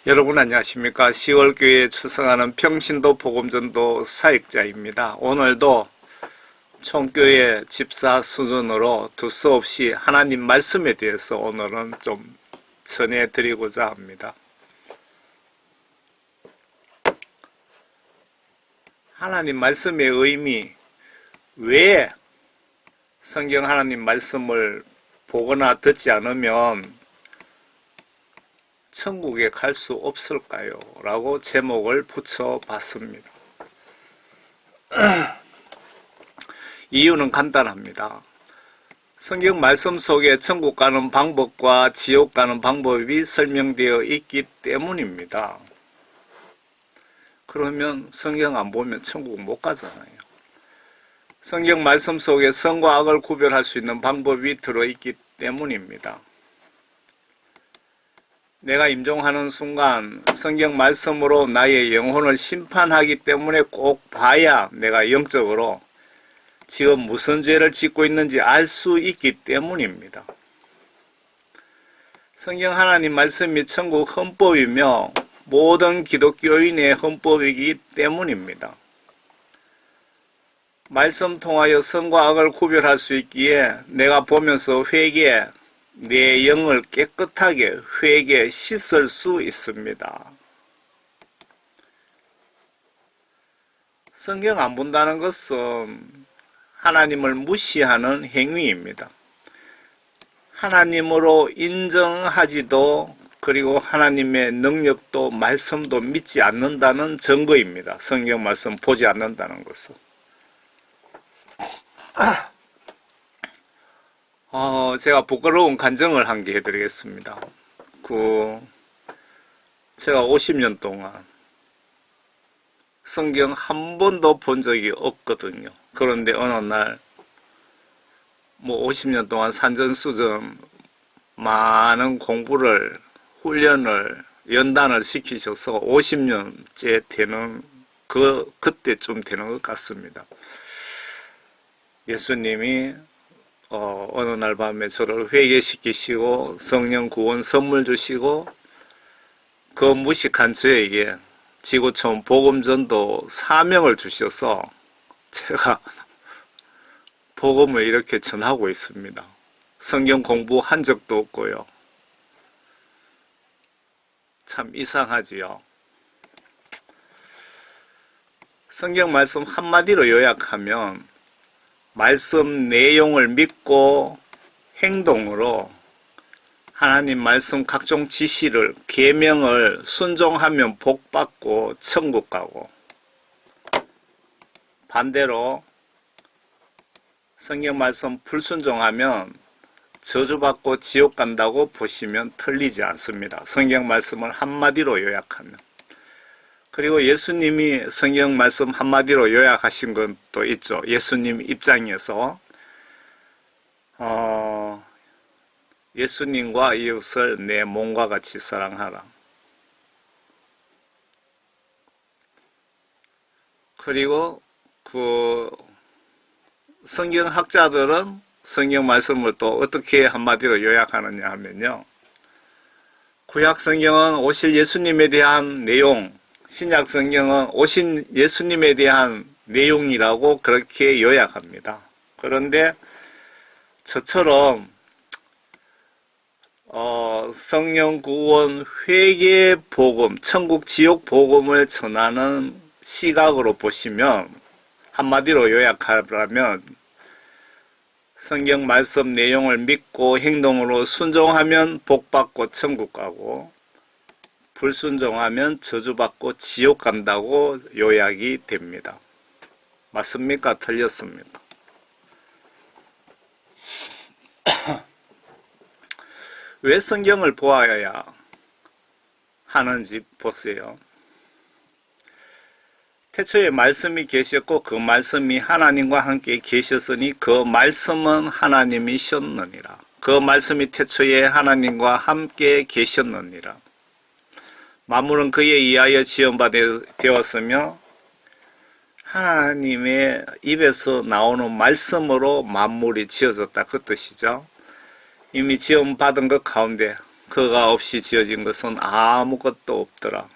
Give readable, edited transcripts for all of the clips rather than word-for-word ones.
여러분 안녕하십니까. 10월 교회에 출석하는 평신도 복음전도 사역자입니다. 오늘도 총교회 집사 수준으로 두서없이 하나님 말씀에 대해서 오늘은 좀 전해드리고자 합니다. 하나님 말씀의 의미, 왜 성경 하나님 말씀을 보거나 듣지 않으면 천국에 갈 수 없을까요? 라고 제목을 붙여봤습니다. 이유는 간단합니다. 성경 말씀 속에 천국 가는 방법과 지옥 가는 방법이 설명되어 있기 때문입니다. 그러면 성경 안 보면 천국 못 가잖아요. 성경 말씀 속에 선과 악을 구별할 수 있는 방법이 들어있기 때문입니다. 내가 임종하는 순간 성경 말씀으로 나의 영혼을 심판하기 때문에 꼭 봐야 내가 영적으로 지금 무슨 죄를 짓고 있는지 알 수 있기 때문입니다. 성경 하나님 말씀이 천국 헌법이며 모든 기독교인의 헌법이기 때문입니다. 말씀 통하여 선과 악을 구별할 수 있기에 내가 보면서 회개, 내 영을 깨끗하게 회개 씻을 수 있습니다. 성경 안 본다는 것은 하나님을 무시하는 행위입니다. 하나님으로 인정하지도 그리고 하나님의 능력도 말씀도 믿지 않는다는 증거입니다. 성경 말씀 보지 않는다는 것은. 제가 부끄러운 간증을 한 개 해드리겠습니다. 제가 50년 동안 성경 한 번도 본 적이 없거든요. 그런데 어느 날, 50년 동안 산전수전 많은 공부를, 훈련을, 연단을 시키셔서 50년째 되는, 그때쯤 되는 것 같습니다. 예수님이 어느 날 밤에 저를 회개시키시고 성령 구원 선물 주시고 그 무식한 저에게 지구촌 복음전도 사명을 주셔서 제가 복음을 이렇게 전하고 있습니다. 성경 공부한 적도 없고요. 참 이상하지요. 성경 말씀 한마디로 요약하면 말씀 내용을 믿고 행동으로 하나님 말씀 각종 지시를, 계명을 순종하면 복받고 천국 가고, 반대로 성경 말씀 불순종하면 저주받고 지옥 간다고 보시면 틀리지 않습니다. 성경 말씀을 한마디로 요약하면. 그리고 예수님이 성경 말씀 한마디로 요약하신 건 또 있죠. 예수님 입장에서 예수님과 이웃을 내 몸과 같이 사랑하라. 그리고 성경학자들은 성경 말씀을 또 어떻게 한마디로 요약하느냐 하면요. 구약 성경은 오실 예수님에 대한 내용, 신약 성경은 오신 예수님에 대한 내용이라고 그렇게 요약합니다. 그런데 저처럼 성령 구원 회개 복음, 천국 지옥 복음을 전하는 시각으로 보시면 한마디로 요약하라면 성경 말씀 내용을 믿고 행동으로 순종하면 복받고 천국 가고 불순종하면 저주받고 지옥 간다고 요약이 됩니다. 맞습니까? 틀렸습니까? 왜 성경을 보아야 하는지 보세요. 태초에 말씀이 계셨고 그 말씀이 하나님과 함께 계셨으니 그 말씀은 하나님이셨느니라. 그 말씀이 태초에 하나님과 함께 계셨느니라. 만물은 그에 의하여 지은 바 되었으며 하나님의 입에서 나오는 말씀으로 만물이 지어졌다. 그 뜻이죠. 이미 지음 받은 것 가운데 그가 없이 지어진 것은 아무것도 없더라.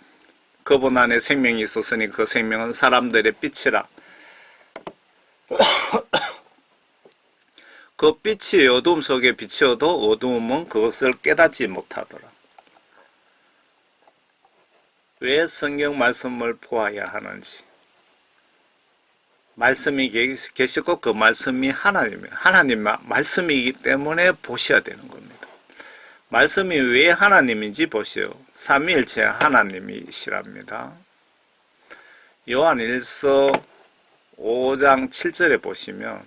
그분 안에 생명이 있었으니 그 생명은 사람들의 빛이라. 그 빛이 어두움 속에 비치어도 어두움은 그것을 깨닫지 못하더라. 왜 성경 말씀을 보아야 하는지. 말씀이 계시고 그 말씀이 하나님이에요. 하나님 말씀이기 때문에 보셔야 되는 겁니다. 말씀이 왜 하나님인지 보시오. 삼위일체 하나님이시랍니다. 요한일서 5장 7절에 보시면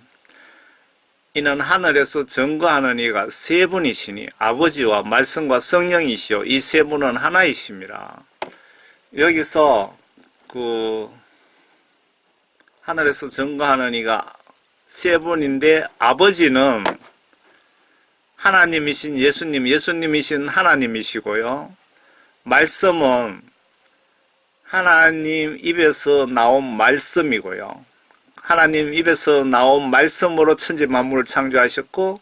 이는 하늘에서 증거하는 이가 세 분이시니 아버지와 말씀과 성령이시오. 이 세 분은 하나이심이라. 여기서 하늘에서 증거하는 이가 세 분인데 아버지는 하나님이신 예수님, 예수님이신 하나님이시고요. 말씀은 하나님 입에서 나온 말씀이고요. 하나님 입에서 나온 말씀으로 천지 만물을 창조하셨고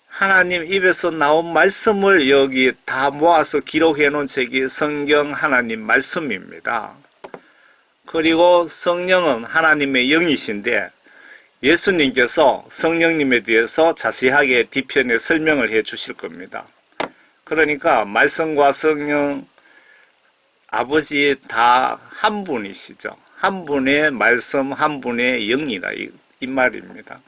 하나님 입에서 나온 말씀을 여기 다 모아서 기록해 놓은 책이 성경 하나님 말씀입니다. 그리고 성령은 하나님의 영이신데 예수님께서 성령님에 대해서 자세하게 뒤편에 설명을 해 주실 겁니다. 그러니까 말씀과 성령, 아버지 다 한 분이시죠. 한 분의 말씀, 한 분의 영이라 이 말입니다.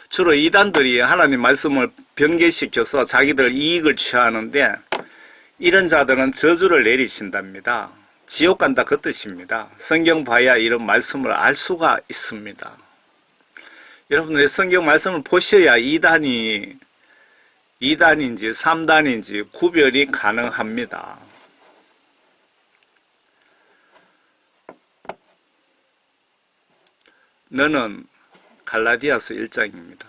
주로 이단들이 하나님 말씀을 변개시켜서 자기들 이익을 취하는데 이런 자들은 저주를 내리신답니다. 지옥 간다 그 뜻입니다. 성경 봐야 이런 말씀을 알 수가 있습니다. 여러분들이 성경 말씀을 보셔야 이단인지 3단인지 구별이 가능합니다. 너는 갈라디아서 1장입니다.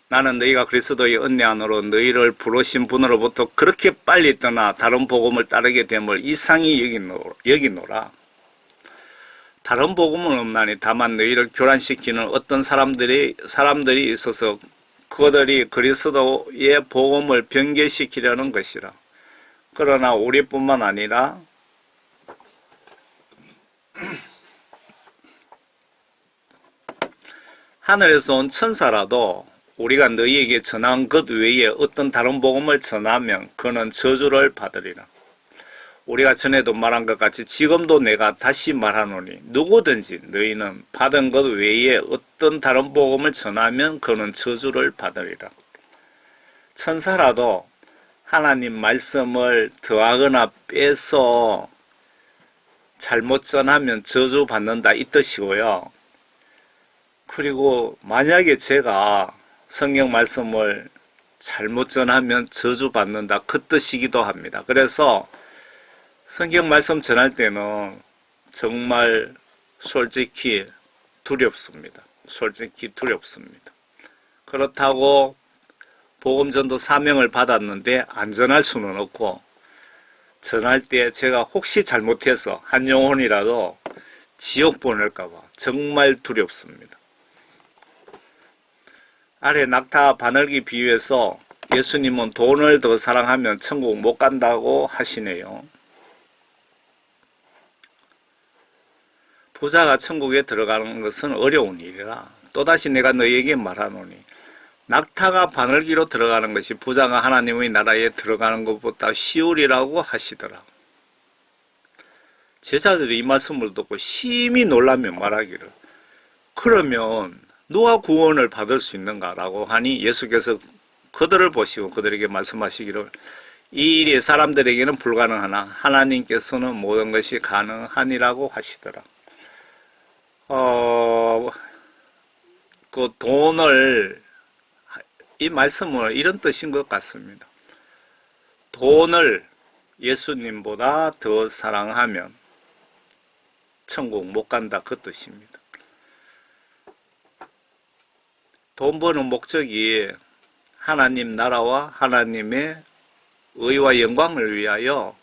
나는 너희가 그리스도의 은혜 안으로 너희를 부르신 분으로부터 그렇게 빨리 떠나 다른 복음을 따르게 됨을 이상히 여기노라. 다른 복음은 없나니 다만 너희를 교란시키는 어떤 사람들이 있어서 그들이 그리스도의 복음을 변개시키려는 것이라. 그러나 우리뿐만 아니라 하늘에서 온 천사라도 우리가 너희에게 전한 것 외에 어떤 다른 복음을 전하면 그는 저주를 받으리라. 우리가 전에도 말한 것 같이 지금도 내가 다시 말하노니 누구든지 너희는 받은 것 외에 어떤 다른 복음을 전하면 그는 저주를 받으리라. 천사라도 하나님 말씀을 더하거나 빼서 잘못 전하면 저주받는다 이 뜻이고요. 그리고 만약에 제가 성경 말씀을 잘못 전하면 저주받는다 그 뜻이기도 합니다. 그래서 성경 말씀 전할 때는 정말 솔직히 두렵습니다. 솔직히 두렵습니다. 그렇다고 복음전도 사명을 받았는데 안 전할 수는 없고 전할 때 제가 혹시 잘못해서 한 영혼이라도 지옥 보낼까 봐 정말 두렵습니다. 아래 낙타 바늘기 비유에서 예수님은 돈을 더 사랑하면 천국 못 간다고 하시네요. 부자가 천국에 들어가는 것은 어려운 일이라 또다시 내가 너희에게 말하노니 낙타가 바늘기로 들어가는 것이 부자가 하나님의 나라에 들어가는 것보다 쉬우리라고 하시더라. 제자들이 이 말씀을 듣고 심히 놀라며 말하기를 그러면 누가 구원을 받을 수 있는가라고 하니 예수께서 그들을 보시고 그들에게 말씀하시기를 이 일이 사람들에게는 불가능하나 하나님께서는 모든 것이 가능하니라고 하시더라. 그 돈을 이 말씀은 이런 뜻인 것 같습니다. 돈을 예수님보다 더 사랑하면 천국 못 간다 그 뜻입니다. 돈 버는 목적이 하나님 나라와 하나님의 의와 영광을 위하여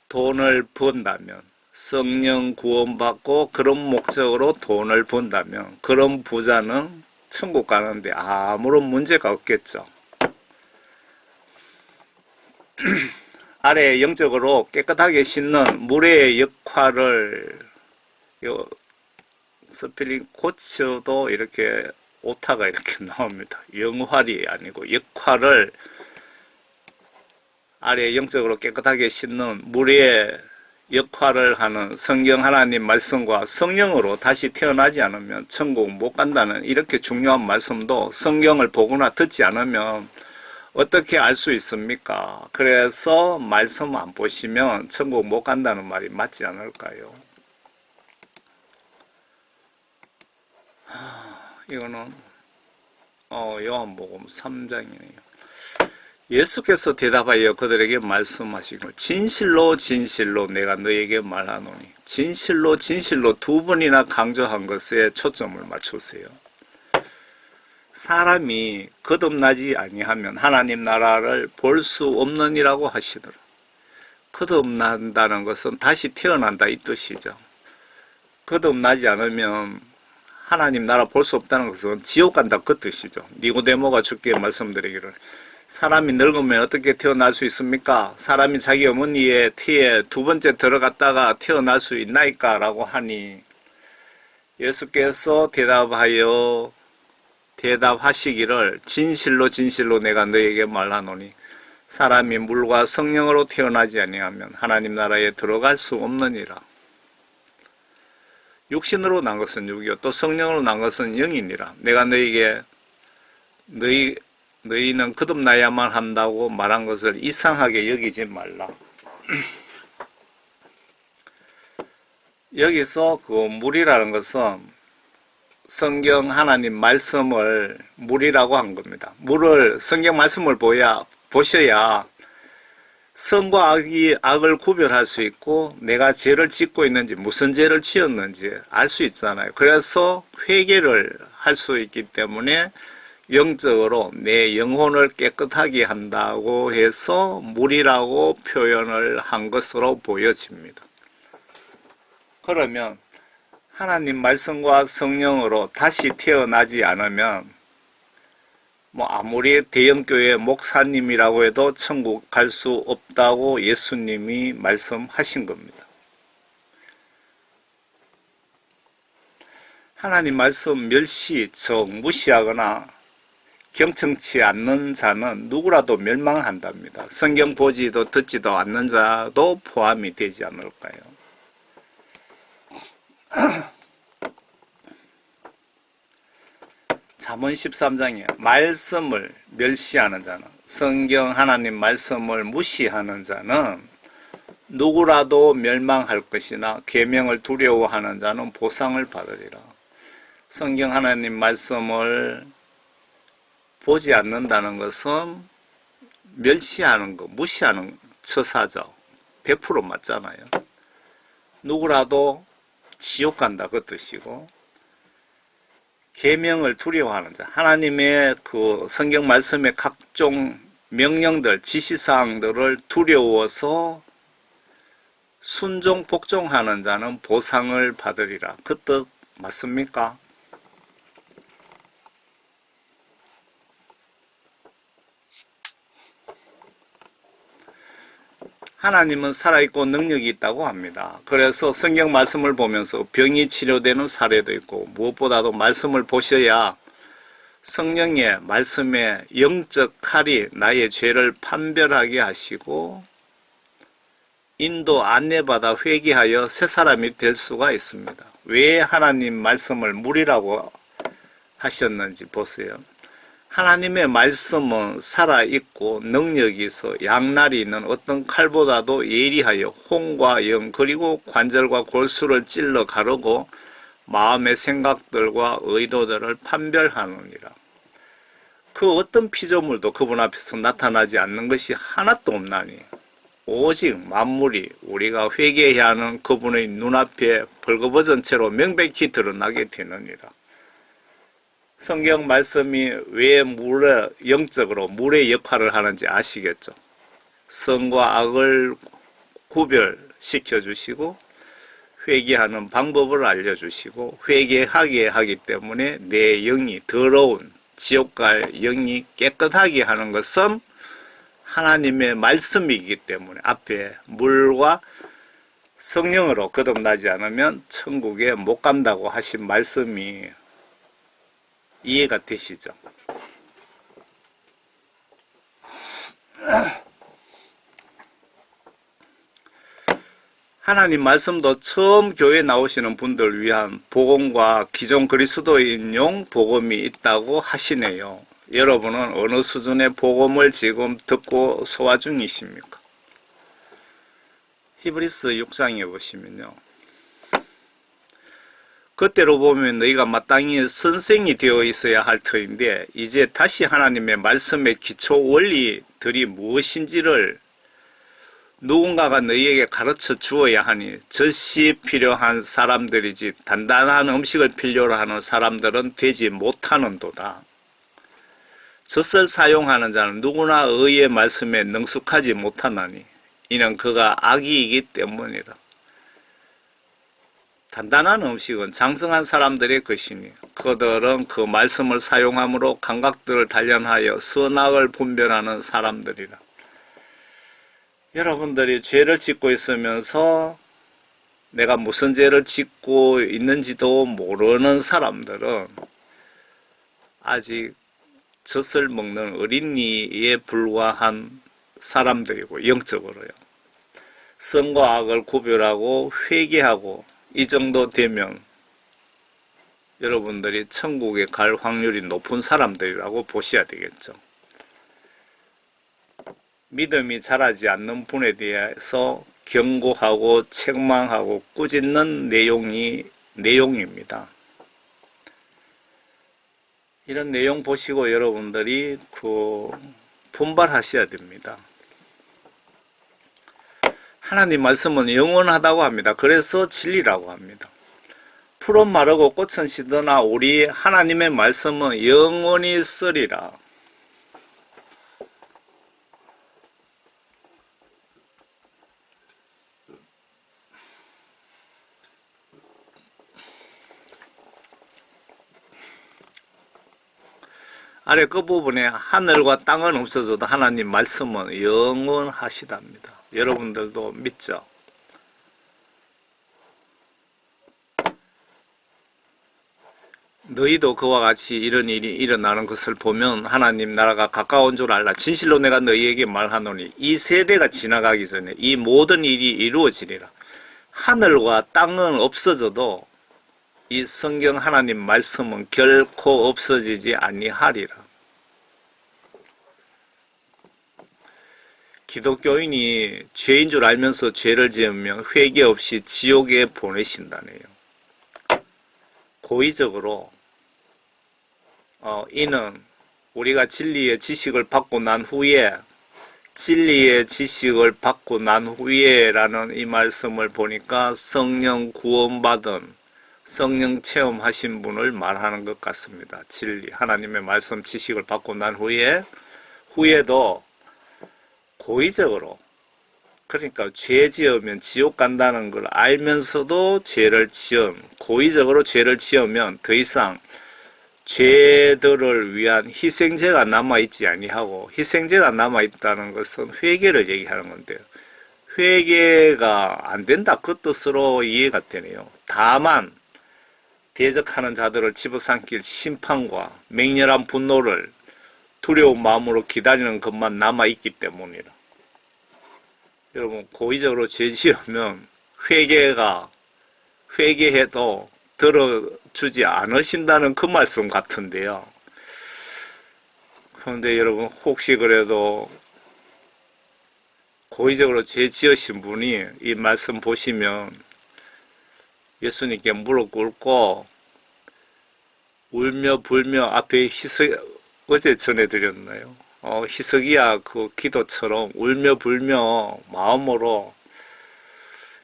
돈을 번다면 성령 구원받고 그런 목적으로 돈을 번다면 그런 부자는 천국 가는데 아무런 문제가 없겠죠. 아래 영적으로 깨끗하게 씻는 물의 역할을 스펠링 고쳐도 이렇게 오타가 이렇게 나옵니다. 영활이 아니고 역할을 아래 영적으로 깨끗하게 씻는 물의 역할을 하는 성경 하나님 말씀과 성령으로 다시 태어나지 않으면 천국 못 간다는 이렇게 중요한 말씀도 성경을 보거나 듣지 않으면 어떻게 알 수 있습니까? 그래서 말씀 안 보시면 천국 못 간다는 말이 맞지 않을까요? 이거는 요한복음 3장이네요. 예수께서 대답하여 그들에게 말씀하시고 진실로 진실로 내가 너에게 말하노니 진실로 진실로 두 번이나 강조한 것에 초점을 맞추세요. 사람이 거듭나지 아니하면 하나님 나라를 볼 수 없느니라고 하시더라. 거듭난다는 것은 다시 태어난다 이 뜻이죠. 거듭나지 않으면 하나님 나라 볼 수 없다는 것은 지옥 간다 그 뜻이죠. 니고데모가 주께 말씀드리기를 사람이 늙으면 어떻게 태어날 수 있습니까? 사람이 자기 어머니의 태에 두 번째 들어갔다가 태어날 수 있나이까? 라고 하니 예수께서 대답하시기를 진실로 진실로 내가 너에게 말하노니 사람이 물과 성령으로 태어나지 아니하면 하나님 나라에 들어갈 수 없느니라. 육신으로 난 것은 육이요 또 성령으로 난 것은 영이니라. 내가 너에게 너희는 거듭나야만 한다고 말한 것을 이상하게 여기지 말라. 여기서 그 물이라는 것은 성경 하나님 말씀을 물이라고 한 겁니다. 물을 성경 말씀을 보셔야 선과 악을 구별할 수 있고 내가 죄를 짓고 있는지 무슨 죄를 지었는지 알 수 있잖아요. 그래서 회개를 할 수 있기 때문에 영적으로 내 영혼을 깨끗하게 한다고 해서 물이라고 표현을 한 것으로 보여집니다. 그러면 하나님 말씀과 성령으로 다시 태어나지 않으면 아무리 대형교회 목사님이라고 해도 천국 갈 수 없다고 예수님이 말씀하신 겁니다. 하나님 말씀 멸시, 무시하거나 경청치 않는 자는 누구라도 멸망한답니다. 성경 보지도 듣지도 않는 자도 포함이 되지 않을까요? 잠언 13장에 말씀을 멸시하는 자는 성경 하나님 말씀을 무시하는 자는 누구라도 멸망할 것이나 계명을 두려워하는 자는 보상을 받으리라. 성경 하나님 말씀을 보지 않는다는 것은 멸시하는 거, 무시하는 처사죠. 100% 맞잖아요. 누구라도 지옥 간다 그 뜻이고 계명을 두려워하는 자, 하나님의 그 성경 말씀의 각종 명령들, 지시사항들을 두려워서 순종, 복종하는 자는 보상을 받으리라. 그 뜻 맞습니까? 하나님은 살아있고 능력이 있다고 합니다. 그래서 성경 말씀을 보면서 병이 치료되는 사례도 있고 무엇보다도 말씀을 보셔야 성령의 말씀의 영적 칼이 나의 죄를 판별하게 하시고 인도 안내받아 회개하여 새 사람이 될 수가 있습니다. 왜 하나님 말씀을 물이라고 하셨는지 보세요. 하나님의 말씀은 살아있고 능력이 있어 양날이 있는 어떤 칼보다도 예리하여 혼과 영 그리고 관절과 골수를 찔러 가르고 마음의 생각들과 의도들을 판별하느니라. 그 어떤 피조물도 그분 앞에서 나타나지 않는 것이 하나도 없나니 오직 만물이 우리가 회개해야 하는 그분의 눈앞에 벌거벗은 채로 명백히 드러나게 되느니라. 성경 말씀이 왜 영적으로 물의 역할을 하는지 아시겠죠? 선과 악을 구별시켜 주시고 회개하는 방법을 알려주시고 회개하게 하기 때문에 내 영이 더러운 지옥 갈 영이 깨끗하게 하는 것은 하나님의 말씀이기 때문에 앞에 물과 성령으로 거듭나지 않으면 천국에 못 간다고 하신 말씀이 이해가 되시죠? 하나님 말씀도 처음 교회 나오시는 분들 위한 복음과 기존 그리스도인용 복음이 있다고 하시네요. 여러분은 어느 수준의 복음을 지금 듣고 소화 중이십니까? 히브리서 6장에 보시면요. 그때로 보면 너희가 마땅히 선생이 되어 있어야 할 터인데 이제 다시 하나님의 말씀의 기초 원리들이 무엇인지를 누군가가 너희에게 가르쳐 주어야 하니 젖이 필요한 사람들이지 단단한 음식을 필요로 하는 사람들은 되지 못하는도다. 젖을 사용하는 자는 누구나 의의 말씀에 능숙하지 못하나니 이는 그가 악이기 때문이라. 단단한 음식은 장성한 사람들의 것이니 그들은 그 말씀을 사용함으로 감각들을 단련하여 선악을 분별하는 사람들이라. 여러분들이 죄를 짓고 있으면서 내가 무슨 죄를 짓고 있는지도 모르는 사람들은 아직 젖을 먹는 어린이에 불과한 사람들이고 영적으로요. 선과 악을 구별하고 회개하고 이 정도 되면 여러분들이 천국에 갈 확률이 높은 사람들이라고 보셔야 되겠죠. 믿음이 자라지 않는 분에 대해서 경고하고 책망하고 꾸짖는 내용입니다. 이런 내용 보시고 여러분들이 분발하셔야 됩니다. 하나님 말씀은 영원하다고 합니다. 그래서 진리라고 합니다. 풀은 마르고 꽃은 시드나 우리 하나님의 말씀은 영원히 쓰리라. 아래 끝부분에 하늘과 땅은 없어져도 하나님 말씀은 영원하시답니다. 여러분들도 믿죠? 너희도 그와 같이 이런 일이 일어나는 것을 보면 하나님 나라가 가까운 줄 알라. 진실로 내가 너희에게 말하노니 이 세대가 지나가기 전에 이 모든 일이 이루어지리라. 하늘과 땅은 없어져도 이 성경 하나님 말씀은 결코 없어지지 아니하리라. 기독교인이 죄인 줄 알면서 죄를 지으면 회개 없이 지옥에 보내신다네요. 고의적으로 이는 우리가 진리의 지식을 받고 난 후에 라는 이 말씀을 보니까 성령 구원받은 성령 체험하신 분을 말하는 것 같습니다. 진리 하나님의 말씀 지식을 받고 난 후에도 고의적으로, 그러니까 죄 지으면 지옥 간다는 걸 알면서도 고의적으로 죄를 지으면 더 이상 죄들을 위한 희생제가 남아있지 아니하고, 희생제가 남아있다는 것은 회개를 얘기하는 건데요. 회개가 안 된다 그 뜻으로 이해가 되네요. 다만 대적하는 자들을 집어삼킬 심판과 맹렬한 분노를 두려운 마음으로 기다리는 것만 남아있기 때문이라. 여러분 고의적으로 죄 지으면 회개해도 들어주지 않으신다는 그 말씀 같은데요. 그런데 여러분 혹시 그래도 고의적으로 죄 지으신 분이 이 말씀 보시면 예수님께 무릎 꿇고 울며 불며 앞에 어제 전해드렸나요? 히스기야 그 기도처럼 울며 불며 마음으로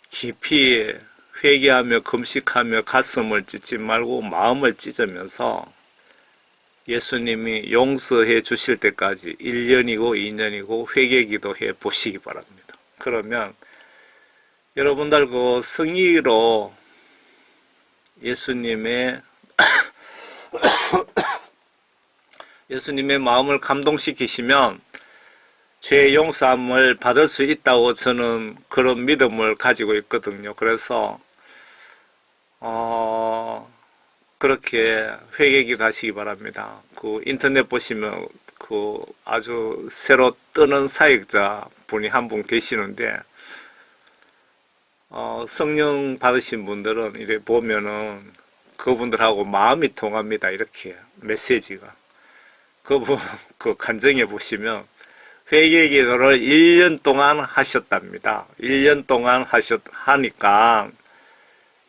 깊이 회개하며 금식하며 가슴을 찢지 말고 마음을 찢으면서 예수님이 용서해 주실 때까지 1년이고 2년이고 회개 기도해 보시기 바랍니다. 그러면 여러분들 그 성의로 예수님의 마음을 감동시키시면 죄 용서함을 받을 수 있다고 저는 그런 믿음을 가지고 있거든요. 그래서 그렇게 회개기도 하시기 바랍니다. 그 인터넷 보시면 그 아주 새로 뜨는 사역자 분이 한 분 계시는데 성령 받으신 분들은 이렇게 보면은 그분들하고 마음이 통합니다. 이렇게 메시지가 그분 그 간증해 보시면 회개 기도를 1년 동안 하셨답니다. 1년 동안 하니까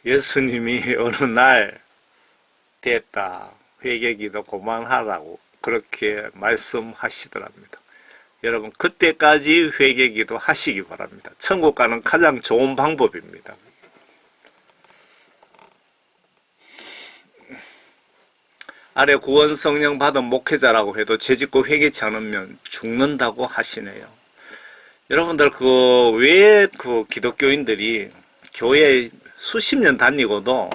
예수님이 어느 날 됐다. 회개 기도 그만하라고 그렇게 말씀하시더랍니다. 여러분 그때까지 회개 기도 하시기 바랍니다. 천국 가는 가장 좋은 방법입니다. 아래 구원 성령 받은 목회자라고 해도 죄짓고 회개치 않으면 죽는다고 하시네요. 여러분들 왜 기독교인들이 교회 수십 년 다니고도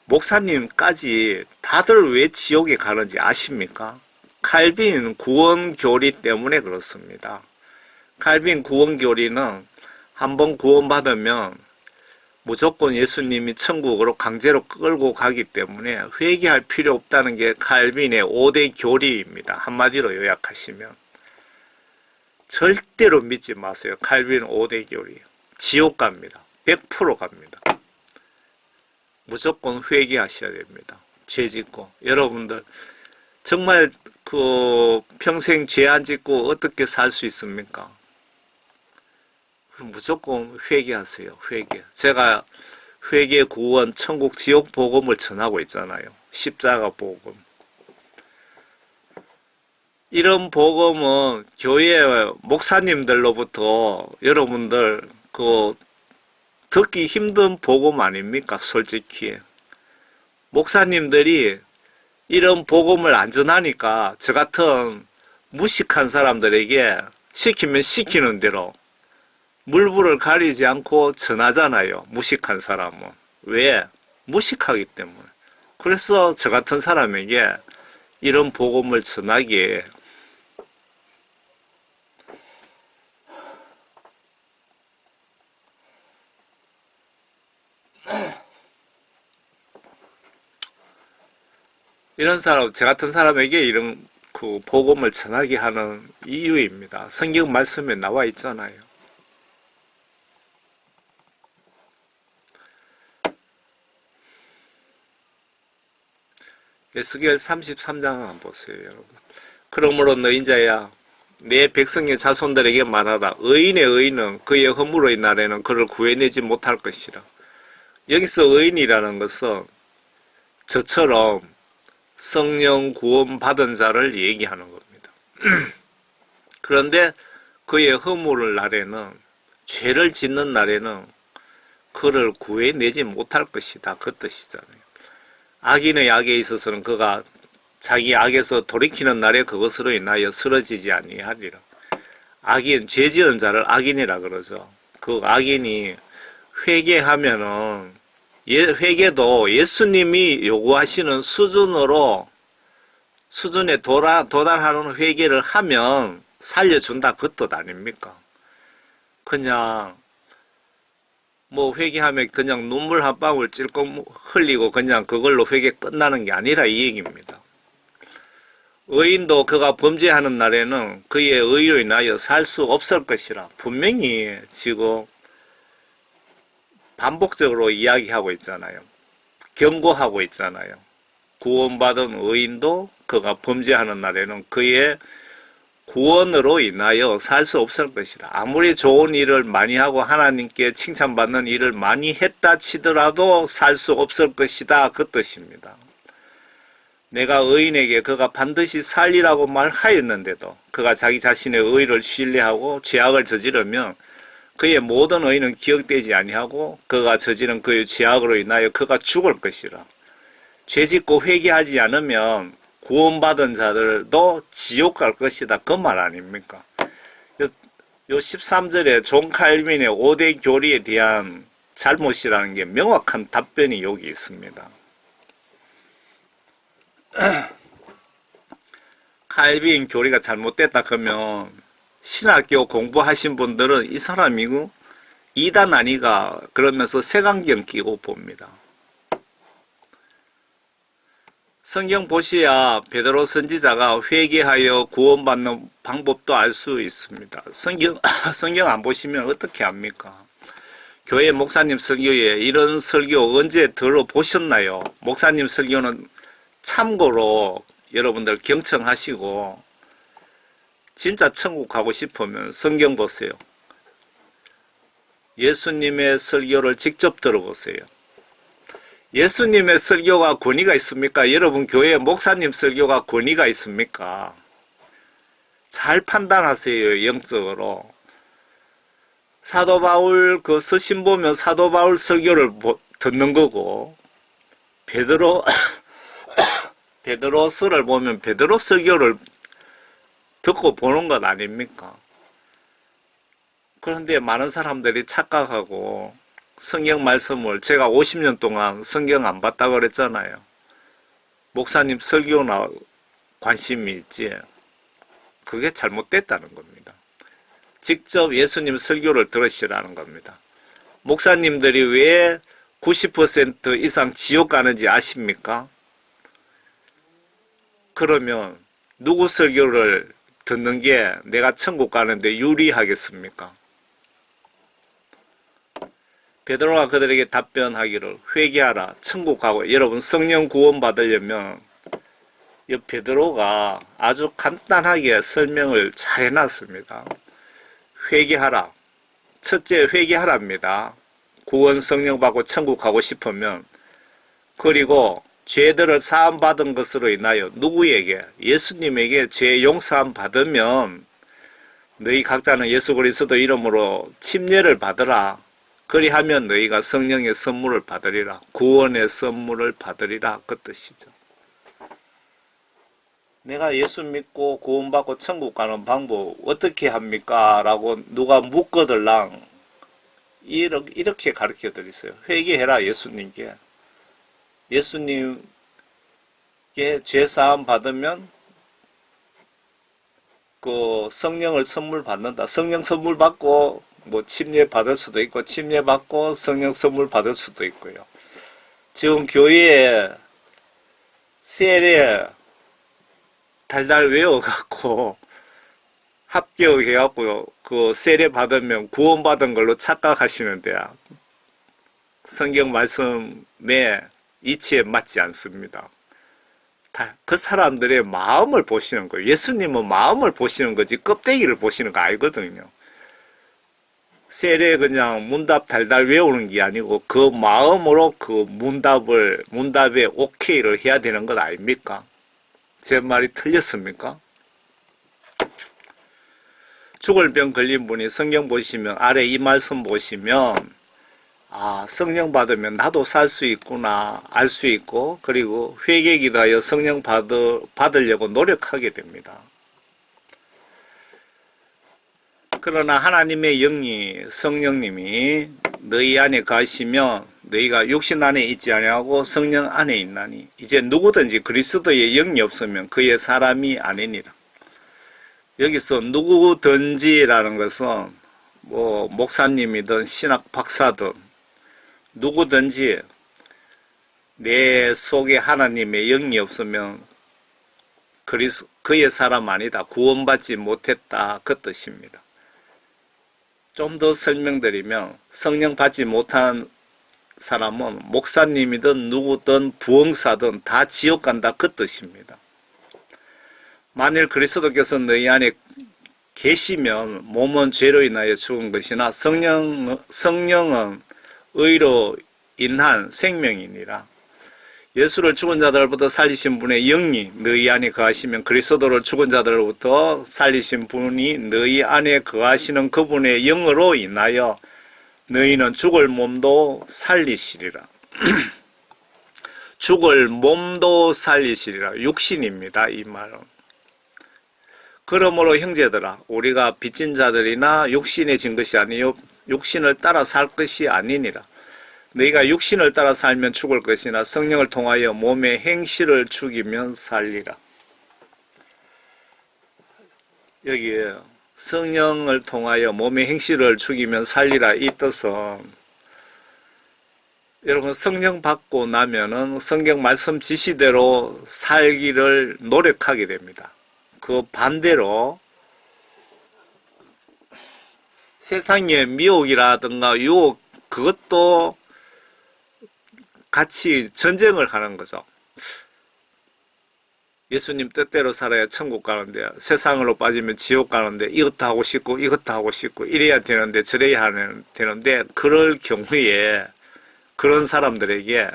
목사님까지 다들 왜 지옥에 가는지 아십니까? 칼빈 구원 교리 때문에 그렇습니다. 칼빈 구원 교리는 한번 구원받으면 무조건 예수님이 천국으로 강제로 끌고 가기 때문에 회개할 필요 없다는 게 칼빈의 5대 교리입니다. 한마디로 요약하시면 절대로 믿지 마세요. 칼빈 5대 교리 지옥 갑니다. 100% 갑니다. 무조건 회개하셔야 됩니다. 죄 짓고 여러분들 정말 평생 죄 안 짓고 어떻게 살 수 있습니까? 무조건 회개하세요. 회개. 제가 회개, 구원, 천국, 지옥 복음을 전하고 있잖아요. 십자가 복음. 이런 복음은 교회 목사님들로부터 여러분들 듣기 힘든 복음 아닙니까? 솔직히. 목사님들이 이런 복음을 안 전하니까 저 같은 무식한 사람들에게 시키면 시키는 대로 물불을 가리지 않고 전하잖아요. 무식한 사람은. 왜? 무식하기 때문에. 그래서 저 같은 사람에게 이런 복음을 전하기에 이런 사람, 저 같은 사람에게 이런 복음을 전하게 하는 이유입니다. 성경 말씀에 나와 있잖아요. 에스겔 33장 한번 보세요, 여러분. 그러므로 너희 자야 내 백성의 자손들에게 말하라. 의인의 의인은 그의 허물의 날에는 그를 구해내지 못할 것이라. 여기서 의인이라는 것은 저처럼 성령 구원 받은 자를 얘기하는 겁니다. 그런데 그의 허물의 날에는 죄를 짓는 날에는 그를 구해내지 못할 것이다. 그 뜻이잖아요. 악인의 악에 있어서는 그가 자기 악에서 돌이키는 날에 그것으로 인하여 쓰러지지 아니하리라. 악인, 죄 지은 자를 악인이라 그러죠. 그 악인이 회개하면은 회개도 예수님이 요구하시는 수준에 도달하는 회개를 하면 살려준다 그 뜻 아닙니까? 그냥 회개하면 그냥 눈물 한 방울 찔끔 흘리고 그냥 그걸로 회개 끝나는 게 아니라 이 얘기입니다. 의인도 그가 범죄하는 날에는 그의 의로 인하여 살 수 없을 것이라. 분명히 지금 반복적으로 이야기하고 있잖아요. 경고하고 있잖아요. 구원받은 의인도 그가 범죄하는 날에는 그의 구원으로 인하여 살 수 없을 것이라. 아무리 좋은 일을 많이 하고 하나님께 칭찬받는 일을 많이 했다 치더라도 살 수 없을 것이다 그 뜻입니다. 내가 의인에게 그가 반드시 살리라고 말하였는데도 그가 자기 자신의 의를 신뢰하고 죄악을 저지르면 그의 모든 의는 기억되지 아니하고 그가 저지른 그의 죄악으로 인하여 그가 죽을 것이라. 죄짓고 회개하지 않으면 구원받은 자들도 지옥 갈 것이다 그 말 아닙니까? 요 13절에 존 칼빈의 5대 교리에 대한 잘못이라는 게 명확한 답변이 여기 있습니다. 칼빈 교리가 잘못됐다 그러면 신학교 공부하신 분들은 이 사람이고 이단 아니가 그러면서 색안경 끼고 봅니다. 성경 보셔야 베드로 선지자가 회개하여 구원받는 방법도 알 수 있습니다. 성경 안 보시면 어떻게 압니까? 교회 목사님 설교에 이런 설교 언제 들어보셨나요? 목사님 설교는 참고로 여러분들 경청하시고 진짜 천국 가고 싶으면 성경 보세요. 예수님의 설교를 직접 들어보세요. 예수님의 설교가 권위가 있습니까? 여러분 교회 목사님 설교가 권위가 있습니까? 잘 판단하세요. 영적으로. 사도 바울 그 서신 보면 사도 바울 설교를 듣는 거고 베드로서를 보면 베드로 설교를 듣고 보는 것 아닙니까? 그런데 많은 사람들이 착각하고 성경 말씀을 제가 50년 동안 성경 안 봤다 그랬잖아요. 목사님 설교나 관심이 있지. 그게 잘못됐다는 겁니다. 직접 예수님 설교를 들으시라는 겁니다. 목사님들이 왜 90% 이상 지옥 가는지 아십니까? 그러면 누구 설교를 듣는 게 내가 천국 가는데 유리하겠습니까? 베드로가 그들에게 답변하기를 회개하라 천국 가고 여러분 성령 구원 받으려면 이 베드로가 아주 간단하게 설명을 잘 해놨습니다. 회개하라. 첫째 회개하랍니다. 구원 성령 받고 천국 가고 싶으면 그리고 죄들을 사함 받은 것으로 인하여 누구에게? 예수님에게 죄 용서함 받으면 너희 각자는 예수 그리스도 이름으로 침례를 받으라. 그리하면 너희가 성령의 선물을 받으리라. 구원의 선물을 받으리라. 그 뜻이죠. 내가 예수 믿고 구원받고 천국 가는 방법 어떻게 합니까? 라고 누가 묻거들랑 이렇게 가르쳐 드리세요. 회개해라 예수님께. 예수님께 죄사함 받으면 그 성령을 선물 받는다. 성령 선물 받고 뭐 침례 받을 수도 있고 침례 받고 성령 선물 받을 수도 있고요. 지금 교회에 세례 달달 외워갖고 합격해갖고 그 세례 받으면 구원받은 걸로 착각하시는데 성경 말씀에 이치에 맞지 않습니다. 그 사람들의 마음을 보시는 거예요. 예수님은 마음을 보시는 거지 껍데기를 보시는 거 아니거든요. 세례 그냥 문답 달달 외우는 게 아니고 그 마음으로 그 문답에 오케이를 해야 되는 것 아닙니까? 제 말이 틀렸습니까? 죽을 병 걸린 분이 성경 보시면 아래 이 말씀 보시면 아 성령 받으면 나도 살 수 있구나 알 수 있고 그리고 회개 기도하여 성령 받으려고 노력하게 됩니다. 그러나 하나님의 영이 성령님이 너희 안에 가시면 너희가 육신 안에 있지 아니하고 성령 안에 있나니 이제 누구든지 그리스도의 영이 없으면 그의 사람이 아니니라. 여기서 누구든지라는 것은 뭐 목사님이든 신학 박사든 누구든지 내 속에 하나님의 영이 없으면 그의 사람 아니다. 구원받지 못했다. 그 뜻입니다. 좀 더 설명드리면 성령 받지 못한 사람은 목사님이든 누구든 부흥사든 다 지옥 간다. 그 뜻입니다. 만일 그리스도께서 너희 안에 계시면 몸은 죄로 인하여 죽은 것이나 성령은 의로 인한 생명이니라. 예수를 죽은 자들로부터 살리신 분의 영이 너희 안에 거하시면 그리스도를 죽은 자들로부터 살리신 분이 너희 안에 거하시는 그분의 영으로 인하여 너희는 죽을 몸도 살리시리라. 죽을 몸도 살리시리라. 육신입니다. 이 말은. 그러므로 형제들아 우리가 빚진 자들이나 육신에 진 것이 아니요 육신을 따라 살 것이 아니니라. 너희가 육신을 따라 살면 죽을 것이나 성령을 통하여 몸의 행실을 죽이면 살리라. 여기에 성령을 통하여 몸의 행실을 죽이면 살리라 이 뜻은 여러분 성령 받고 나면은 성경 말씀 지시대로 살기를 노력하게 됩니다. 그 반대로 세상의 미혹이라든가 유혹 그것도 같이 전쟁을 하는 거죠. 예수님 뜻대로 살아야 천국 가는데 세상으로 빠지면 지옥 가는데 이것도 하고 싶고 이것도 하고 싶고 이래야 되는데 저래야 되는데 그럴 경우에 그런 사람들에게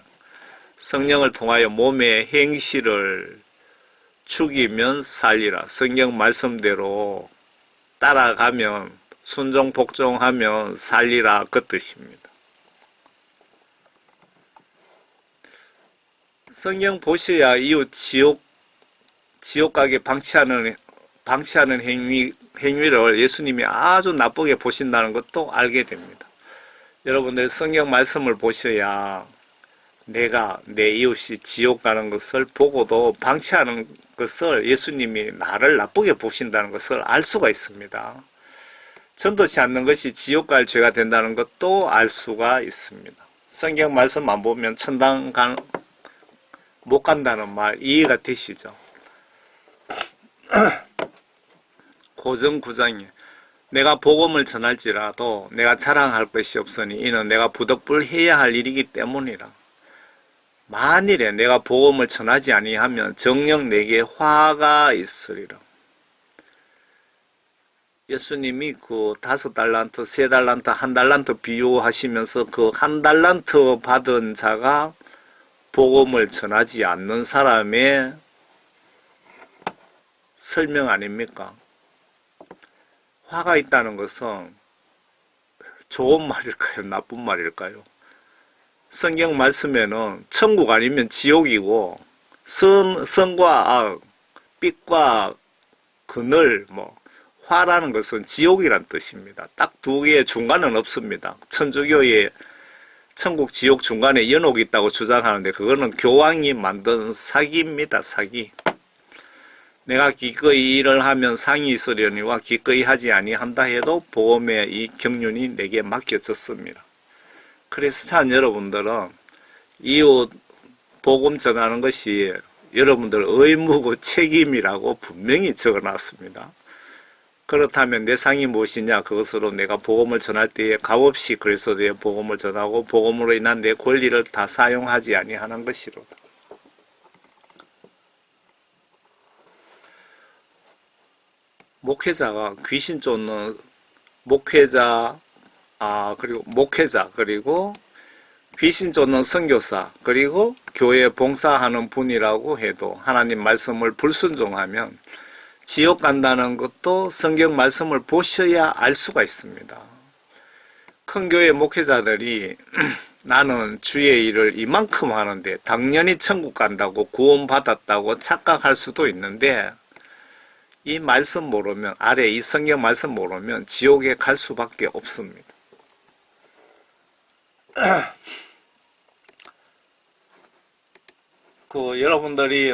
성령을 통하여 몸의 행실을 죽이면 살리라. 성경 말씀대로 따라가면 순종 복종하면 살리라 그 뜻입니다. 성경 보셔야 이웃 지옥 가게 방치하는 행위를 예수님이 아주 나쁘게 보신다는 것도 알게 됩니다. 여러분들 성경 말씀을 보셔야 내가 내 이웃이 지옥 가는 것을 보고도 방치하는 것을 예수님이 나를 나쁘게 보신다는 것을 알 수가 있습니다. 전도치 않는 것이 지옥 갈 죄가 된다는 것도 알 수가 있습니다. 성경 말씀 안 보면 천당 못 간다는 말 이해가 되시죠? 고전 9장에 내가 복음을 전할지라도 내가 자랑할 것이 없으니 이는 내가 부득불해야 할 일이기 때문이라. 만일에 내가 복음을 전하지 아니하면 정녕 내게 화가 있으리라. 예수님이 그 5달란트, 3달란트, 1달란트 비유하시면서 그 1달란트 받은 자가 복음을 전하지 않는 사람의 설명 아닙니까? 화가 있다는 것은 좋은 말일까요? 나쁜 말일까요? 성경 말씀에는 천국 아니면 지옥이고 선과 악, 빛과 그늘, 화라는 것은 지옥이란 뜻입니다. 딱 두 개의 중간은 없습니다. 천주교의 천국 지옥 중간에 연옥이 있다고 주장하는데 그거는 교황이 만든 사기입니다. 사기. 내가 기꺼이 일을 하면 상이 있으려니와 기꺼이 하지 아니한다 해도 복음의 이 경륜이 내게 맡겨졌습니다. 그래서 참 여러분들은 이웃 복음 전하는 것이 여러분들 의무고 책임이라고 분명히 적어놨습니다. 그렇다면 내 상이 무엇이냐? 그것으로 내가 복음을 전할 때에 값없이 그리스도의 복음을 전하고 복음으로 인한 내 권리를 다 사용하지 아니하는 것이로다. 목회자가 귀신 쫓는 그리고 귀신 쫓는 선교사 그리고 교회에 봉사하는 분이라고 해도 하나님 말씀을 불순종하면 지옥 간다는 것도 성경 말씀을 보셔야 알 수가 있습니다. 큰 교회 목회자들이 나는 주의 일을 이만큼 하는데 당연히 천국 간다고 구원받았다고 착각할 수도 있는데 이 말씀 모르면 아래 이 성경 말씀 모르면 지옥에 갈 수밖에 없습니다. 여러분들이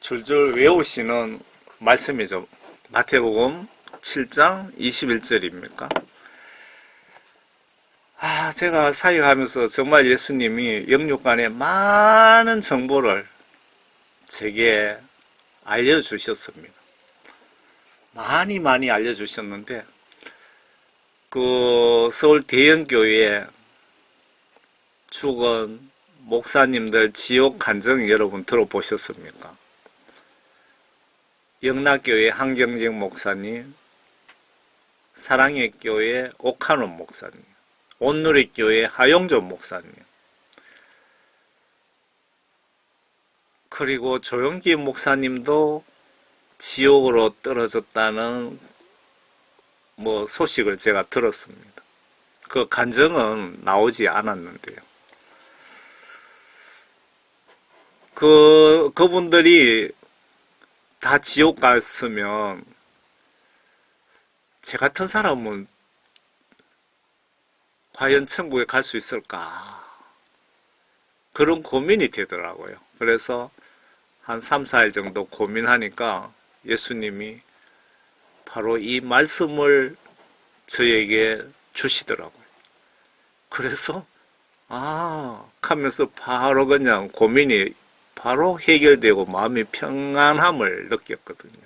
줄줄 외우시는 말씀이죠. 마태복음 7장 21절입니까? 제가 사역하면서 정말 예수님이 영육간에 많은 정보를 제게 알려주셨습니다. 많이 알려주셨는데 서울 대형교회에 죽은 목사님들 지옥 간증 여러분 들어보셨습니까? 영락교회 한경직 목사님, 사랑의 교회 옥한원 목사님, 온누리교회 하용존 목사님, 그리고 조영기 목사님도 지옥으로 떨어졌다는 소식을 제가 들었습니다. 그 간증은 나오지 않았는데요. 그분들이 다 지옥 갔으면 제 같은 사람은 과연 천국에 갈 수 있을까? 그런 고민이 되더라고요. 그래서 한 3, 4일 정도 고민하니까 예수님이 바로 이 말씀을 저에게 주시더라고요. 그래서 하면서 바로 그냥 고민이 바로 해결되고 마음이 평안함을 느꼈거든요.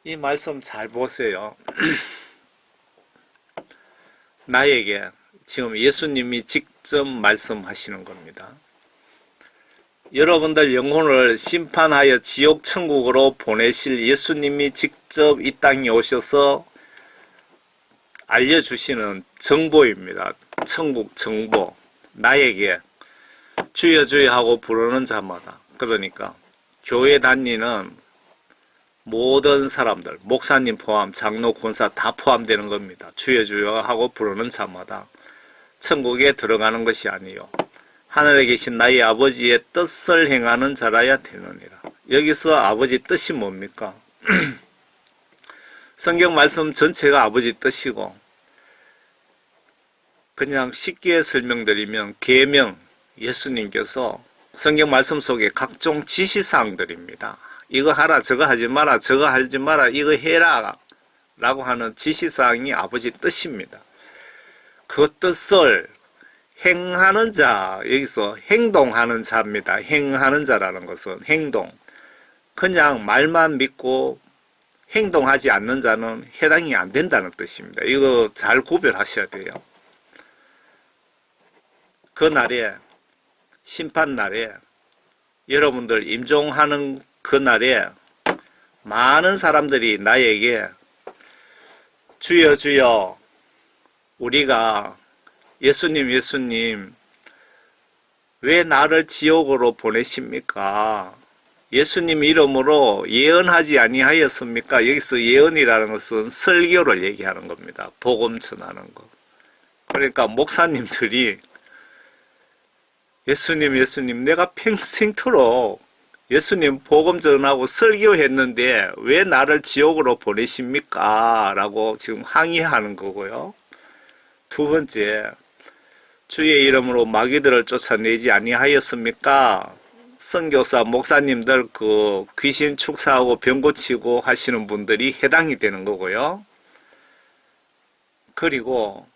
이 말씀 잘 보세요. 나에게 지금 예수님이 직접 말씀하시는 겁니다. 여러분들 영혼을 심판하여 지옥 천국으로 보내실 예수님이 직접 이 땅에 오셔서 알려주시는 정보입니다. 천국 정보. 나에게 주여 주여 하고 부르는 자마다, 그러니까 교회 다니는 모든 사람들, 목사님 포함, 장로, 권사 다 포함되는 겁니다. 주여 주여 하고 부르는 자마다 천국에 들어가는 것이 아니요 하늘에 계신 나의 아버지의 뜻을 행하는 자라야 되느니라. 여기서 아버지 뜻이 뭡니까? 성경 말씀 전체가 아버지 뜻이고, 그냥 쉽게 설명드리면 계명, 예수님께서 성경 말씀 속에 각종 지시사항들입니다. 이거 하라, 저거 하지 마라, 저거 하지 마라, 이거 해라 라고 하는 지시사항이 아버지 뜻입니다. 그 뜻을 행하는 자, 여기서 행동하는 자입니다. 행하는 자라는 것은 행동. 그냥 말만 믿고 행동하지 않는 자는 해당이 안 된다는 뜻입니다. 이거 잘 구별하셔야 돼요. 그 날에, 심판날에, 여러분들 임종하는 그 날에 많은 사람들이 나에게 주여 주여, 우리가 예수님 예수님 왜 나를 지옥으로 보내십니까? 예수님 이름으로 예언하지 아니하였습니까? 여기서 예언이라는 것은 설교를 얘기하는 겁니다. 복음 전하는 것. 그러니까 목사님들이 예수님 예수님 내가 평생토록 예수님 복음 전하고 설교했는데 왜 나를 지옥으로 보내십니까? 라고 지금 항의하는 거고요. 두 번째, 주의 이름으로 마귀들을 쫓아내지 아니하였습니까? 선교사, 목사님들 그 귀신 축사하고 병 고치고 하시는 분들이 해당이 되는 거고요. 그리고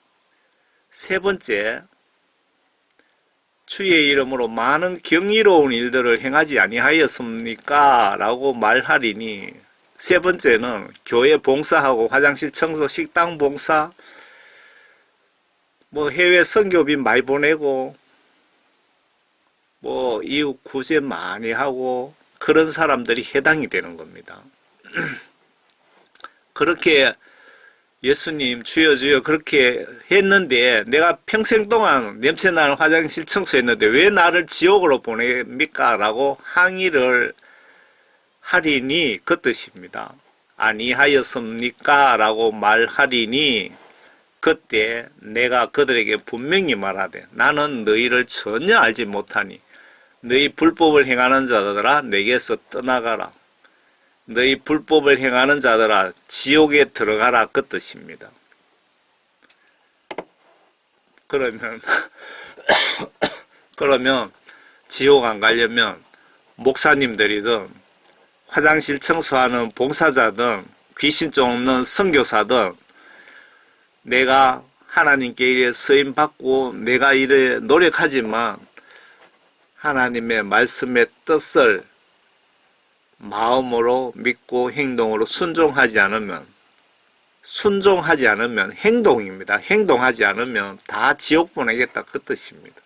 세 번째, 주의 이름으로 많은 경이로운 일들을 행하지 아니하였습니까? 라고 말하리니, 세 번째는 교회 봉사하고 화장실 청소, 식당 봉사, 뭐 해외 선교비 많이 보내고 뭐 이웃 구제 많이 하고 그런 사람들이 해당이 되는 겁니다. 그렇게 예수님 주여 주여 그렇게 했는데 내가 평생 동안 냄새나는 화장실 청소했는데 왜 나를 지옥으로 보냅니까? 라고 항의를 하리니 그 뜻입니다. 아니하였습니까? 라고 말하리니 그때 내가 그들에게 분명히 말하되 나는 너희를 전혀 알지 못하니 너희 불법을 행하는 자들아 내게서 떠나가라. 너희 불법을 행하는 자들아 지옥에 들어가라 그 뜻입니다. 그러면 지옥 안 가려면 목사님들이든 화장실 청소하는 봉사자든 귀신 쫓는 선교사든 내가 하나님께 이래 쓰임 받고 내가 이래 노력하지만 하나님의 말씀의 뜻을 마음으로 믿고 행동으로 순종하지 않으면 행동입니다. 행동하지 않으면 다 지옥 보내겠다 그 뜻입니다.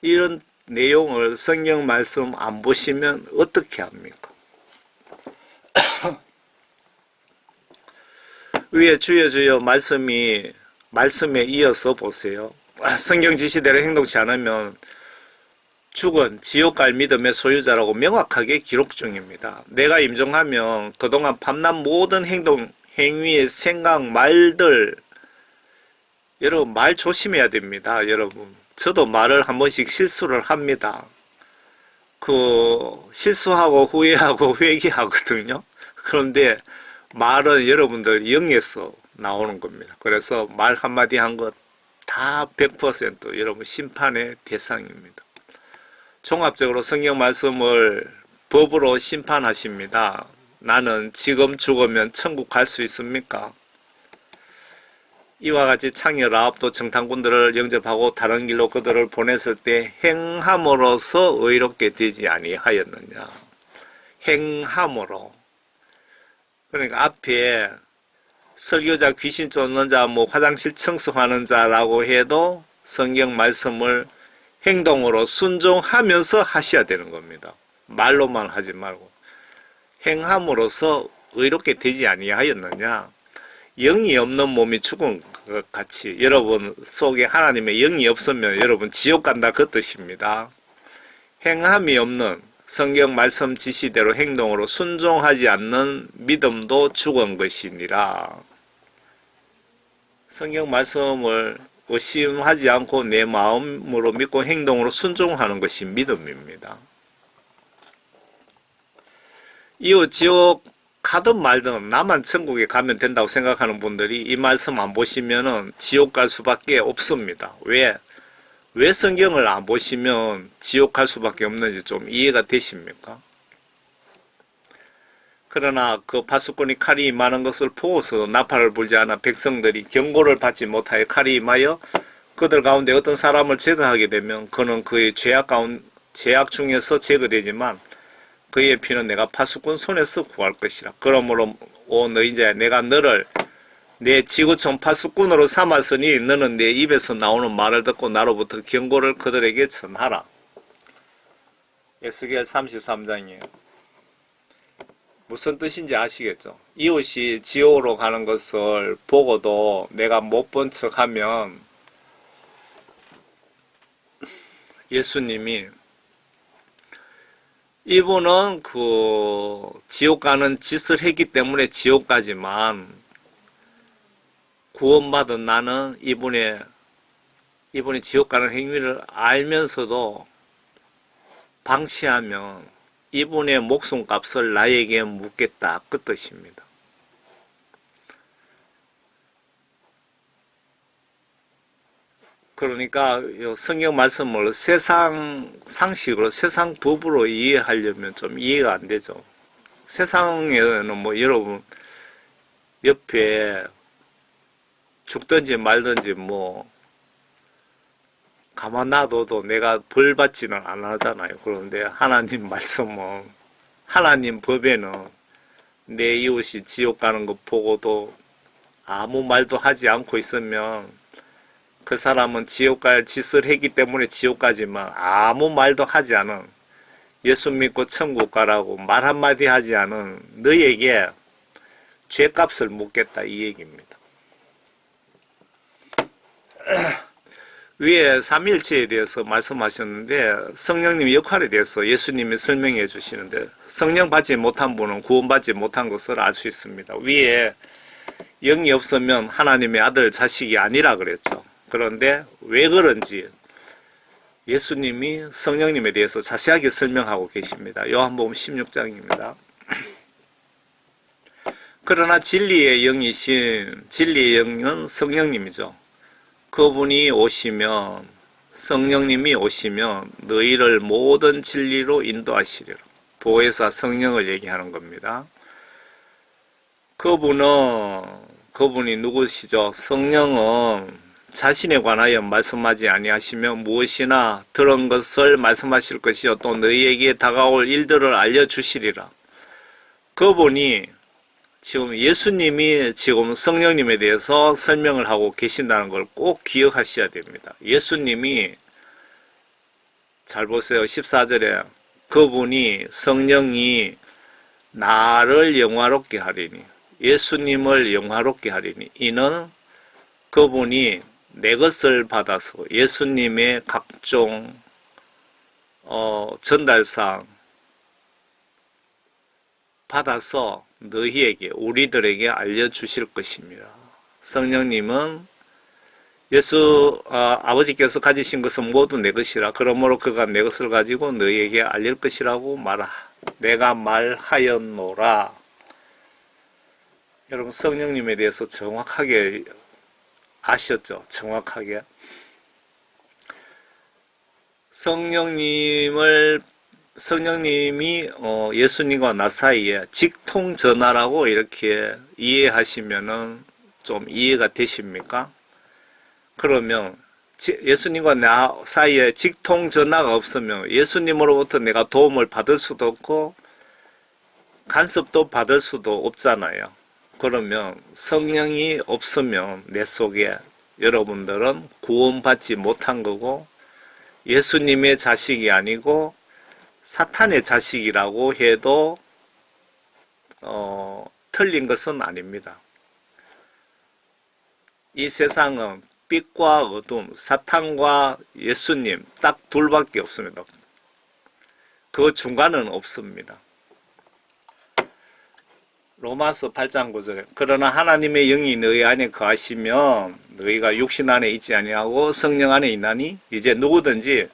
이런 내용을 성경 말씀 안 보시면 어떻게 합니까? 위에 주여 주여 말씀에 이어서 보세요. 성경 지시대로 행동치 않으면 죽은 지옥 갈 믿음의 소유자라고 명확하게 기록 중입니다. 내가 임종하면 그동안 밤낮 모든 행위의 생각, 말들, 여러분 말 조심해야 됩니다. 여러분 저도 말을 한 번씩 실수를 합니다. 실수하고 후회하고 회개하거든요. 그런데 말은 여러분들 영에서 나오는 겁니다. 그래서 말 한마디 한 것 다 100% 여러분 심판의 대상입니다. 종합적으로 성경 말씀을 법으로 심판하십니다. 나는 지금 죽으면 천국 갈 수 있습니까? 이와 같이 창녀 라합도 정탐꾼들을 영접하고 다른 길로 그들을 보냈을 때 행함으로써 의롭게 되지 아니하였느냐. 행함으로. 그러니까 앞에 설교자, 귀신 쫓는 자, 화장실 청소하는 자라고 해도 성경 말씀을 행동으로 순종하면서 하셔야 되는 겁니다. 말로만 하지 말고. 행함으로써 의롭게 되지 아니하였느냐. 영이 없는 몸이 죽은 것 같이 여러분 속에 하나님의 영이 없으면 여러분 지옥 간다 그 뜻입니다. 행함이 없는 성경 말씀 지시대로 행동으로 순종하지 않는 믿음도 죽은 것이니라. 성경 말씀을 의심하지 않고 내 마음으로 믿고 행동으로 순종하는 것이 믿음입니다. 이후 지옥 가든 말든 나만 천국에 가면 된다고 생각하는 분들이 이 말씀 안 보시면은 지옥 갈 수밖에 없습니다. 왜 성경을 안 보시면 지옥 갈 수밖에 없는지 좀 이해가 되십니까? 그러나 그 파수꾼이 칼이 임하는 것을 보고서 나팔을 불지 않아 백성들이 경고를 받지 못하여 칼이 임하여 그들 가운데 어떤 사람을 제거하게 되면 그는 그의 죄악 중에서 제거되지만 그의 피는 내가 파수꾼 손에서 구할 것이라. 그러므로 오 너희 자야 내가 너를 내 지구촌 파수꾼으로 삼았으니 너는 내 입에서 나오는 말을 듣고 나로부터 경고를 그들에게 전하라. 에스겔 33장이에요. 무슨 뜻인지 아시겠죠? 이웃이 지옥으로 가는 것을 보고도 내가 못 본 척하면 예수님이 이분은 지옥 가는 짓을 했기 때문에 지옥 가지만 구원받은 나는 이분이 지옥 가는 행위를 알면서도 방치하면 이분의 목숨값을 나에게 묻겠다 그 뜻입니다. 그러니까 성경 말씀을 세상 상식으로 세상 법으로 이해하려면 좀 이해가 안 되죠. 세상에는 여러분 옆에 죽든지 말든지 가만 놔둬도 내가 벌 받지는 안 하잖아요. 그런데 하나님 말씀은 하나님 법에는 내 이웃이 지옥 가는 것 보고도 아무 말도 하지 않고 있으면 그 사람은 지옥 갈 짓을 했기 때문에 지옥 가지만 아무 말도 하지 않은 예수 믿고 천국 가라고 말 한마디 하지 않은 너에게 죄값을 묻겠다 이 얘기입니다. 위에 삼위일체에 대해서 말씀하셨는데 성령님의 역할에 대해서 예수님이 설명해 주시는데 성령 받지 못한 분은 구원받지 못한 것을 알 수 있습니다. 위에 영이 없으면 하나님의 아들 자식이 아니라 그랬죠. 그런데 왜 그런지 예수님이 성령님에 대해서 자세하게 설명하고 계십니다. 요한복음 16장입니다. 그러나 진리의 영이신 진리의 영은 성령님이죠. 그분이 오시면 성령님이 오시면 너희를 모든 진리로 인도하시리라. 보혜사 성령을 얘기하는 겁니다. 그분이 누구시죠? 성령은 자신에 관하여 말씀하지 아니하시며 무엇이나 들은 것을 말씀하실 것이요 또 너희에게 다가올 일들을 알려주시리라. 그분이 지금 예수님이 지금 성령님에 대해서 설명을 하고 계신다는 걸 꼭 기억하셔야 됩니다. 예수님이 잘 보세요. 14절에 그분이 성령이 나를 영화롭게 하리니 예수님을 영화롭게 하리니 이는 그분이 내 것을 받아서 예수님의 각종 전달상 받아서 너희에게 우리들에게 알려주실 것입니다. 성령님은 아버지께서 가지신 것은 모두 내 것이라. 그러므로 그가 내 것을 가지고 너희에게 알릴 것이라고 내가 말하였노라. 여러분, 성령님에 대해서 정확하게 아셨죠? 정확하게. 성령님이 예수님과 나 사이에 직통전화라고 이렇게 이해하시면은 좀 이해가 되십니까? 그러면 예수님과 나 사이에 직통전화가 없으면 예수님으로부터 내가 도움을 받을 수도 없고 간섭도 받을 수도 없잖아요. 그러면 성령이 없으면 내 속에 여러분들은 구원받지 못한 거고 예수님의 자식이 아니고 사탄의 자식이라고 해도 틀린 것은 아닙니다. 이 세상은 빛과 어둠, 사탄과 예수님 딱 둘밖에 없습니다. 그 중간은 없습니다. 로마서 8장 9절에 그러나 하나님의 영이 너희 안에 거하시면 너희가 육신 안에 있지 아니하고 성령 안에 있나니 이제 누구든지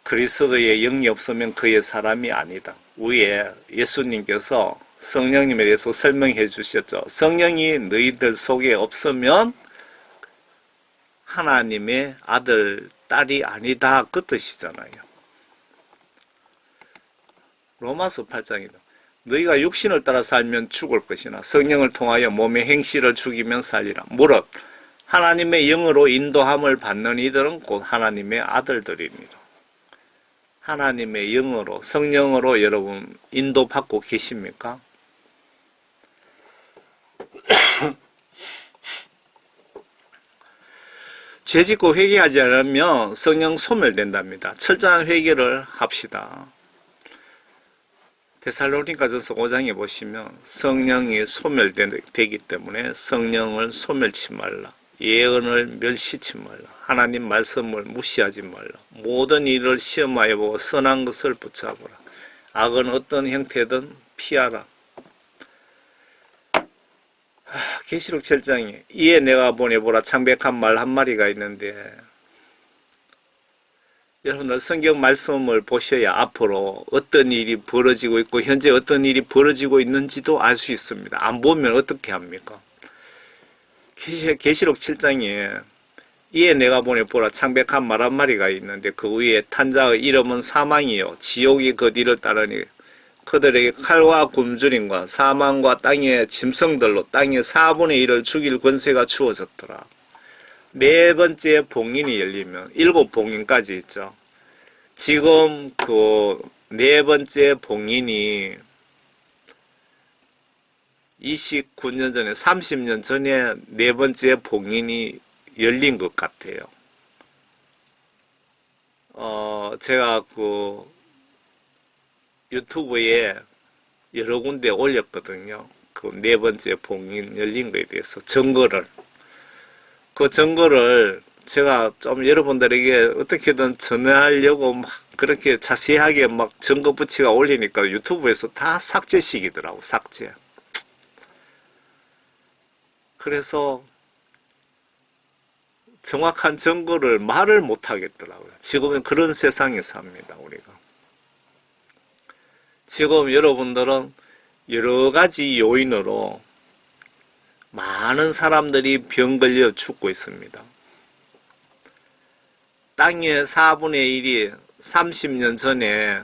그리스도의 영이 없으면 그의 사람이 아니다. 위에 예수님께서 성령님에 대해서 설명해 주셨죠. 성령이 너희들 속에 없으면 하나님의 아들, 딸이 아니다. 그 뜻이잖아요. 로마서 8장이다. 너희가 육신을 따라 살면 죽을 것이나 성령을 통하여 몸의 행실을 죽이면 살리라. 무릇 하나님의 영으로 인도함을 받는 이들은 곧 하나님의 아들들입니다. 하나님의 영으로, 성령으로 여러분 인도받고 계십니까? 죄짓고 회개하지 않으면 성령 소멸된답니다. 철저한 회개를 합시다. 데살로니가전서 5장에 보시면 성령이 소멸되기 때문에 성령을 소멸치 말라. 예언을 멸시치 말라. 하나님 말씀을 무시하지 말라. 모든 일을 시험하여 보고 선한 것을 붙잡으라. 악은 어떤 형태든 피하라. 계시록 7장에 이에 내가 보내보라 창백한 말 한마리가 있는데 여러분들 성경 말씀을 보셔야 앞으로 어떤 일이 벌어지고 있고 현재 어떤 일이 벌어지고 있는지도 알 수 있습니다. 안 보면 어떻게 합니까? 계시록 7장에 이에 내가 보내보라 창백한 말 한마리가 있는데 그 위에 탄 자의 이름은 사망이요 지옥이 그 뒤를 따르니 그들에게 칼과 굶주림과 사망과 땅의 짐승들로 땅의 4분의 1을 죽일 권세가 주어졌더라. 네 번째 봉인이 열리면 7봉인까지 있죠. 지금 그 네 번째 봉인이 29년 전에 30년 전에 네 번째 봉인이 열린 것 같아요. 제가 그 유튜브에 여러 군데 올렸거든요. 그 네 번째 봉인 열린 거에 대해서 그 증거를 제가 좀 여러분들에게 어떻게든 전하려고 막 그렇게 자세하게 막 증거 붙이가 올리니까 유튜브에서 다 삭제식이더라고, 삭제. 그래서 정확한 증거를 말을 못 하겠더라고요. 지금은 그런 세상에 삽니다, 우리가. 지금 여러분들은 여러 가지 요인으로 많은 사람들이 병 걸려 죽고 있습니다. 땅의 4분의 1이 30년 전에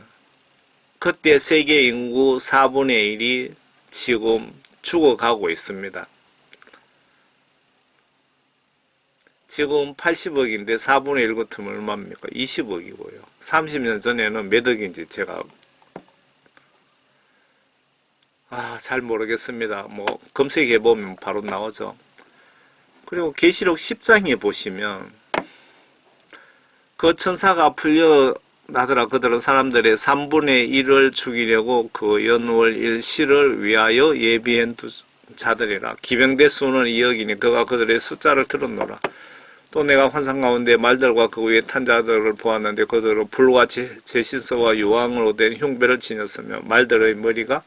그때 세계 인구 4분의 1이 지금 죽어가고 있습니다. 지금 80억인데 4분의 1 같으면 얼마입니까? 20억이고요. 30년 전에는 몇 억인지 제가 잘 모르겠습니다. 뭐 검색해보면 바로 나오죠. 그리고 계시록 10장에 보시면 그 천사가 풀려나더라. 그들은 사람들의 3분의 1을 죽이려고 그 연월 일시를 위하여 예비한 자들이라. 기병대 수는 2억이니 그가 그들의 숫자를 들었노라. 또 내가 환상 가운데 말들과 그 위에 탄 자들을 보았는데 그들은 불과 제신서와 유황으로 된 흉배를 지녔으며 말들의 머리가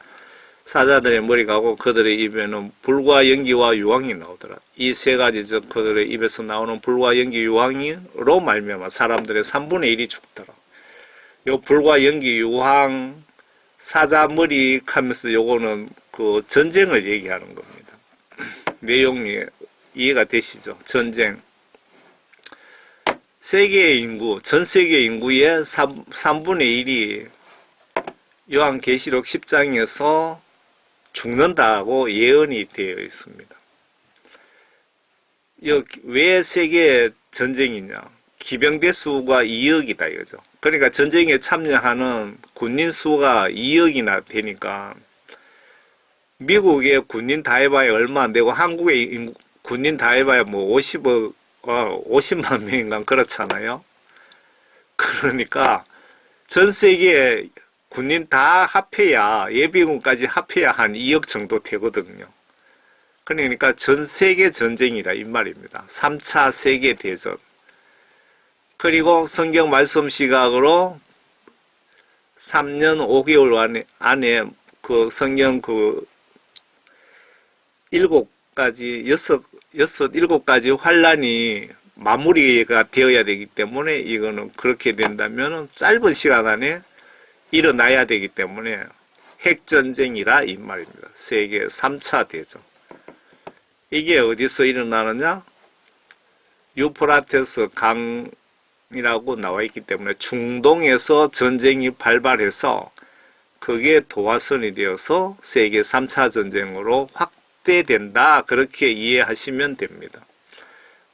사자들의 머리가 가고 그들의 입에는 불과 연기와 유황이 나오더라. 이 세 가지 즉 그들의 입에서 나오는 불과 연기 유황으로 말미암아 사람들의 3분의 1이 죽더라. 요 불과 연기 유황 사자 머리 하면서 요거는 그 전쟁을 얘기하는 겁니다. 내용이 이해가 되시죠? 전쟁. 세계의 인구, 전 세계 인구의 3분의 1이 요한계시록 10장에서 죽는다고 예언이 되어 있습니다. 왜 세계 전쟁이냐? 기병대 수가 2억이다 이거죠. 그러니까 전쟁에 참여하는 군인 수가 2억이나 되니까 미국의 군인 다 해봐야 얼마 안 되고 한국의 군인 다 해봐야 뭐 50만 명인가 그렇잖아요. 그러니까 전 세계 군인 다 합해야 예비군까지 합해야 한 2억 정도 되거든요. 그러니까 전 세계 전쟁이라 이 말입니다. 3차 세계 대전. 그리고 성경 말씀 시각으로 3년 5개월 안에 그 성경 그 7가지 환란이 마무리가 되어야 되기 때문에 이거는 그렇게 된다면 짧은 시간 안에 일어나야 되기 때문에 핵전쟁이라 이 말입니다. 세계 3차 대전. 이게 어디서 일어나느냐? 유프라테스 강이라고 나와 있기 때문에 중동에서 전쟁이 발발해서 그게 도화선이 되어서 세계 3차 전쟁으로 확대된다. 그렇게 이해하시면 됩니다.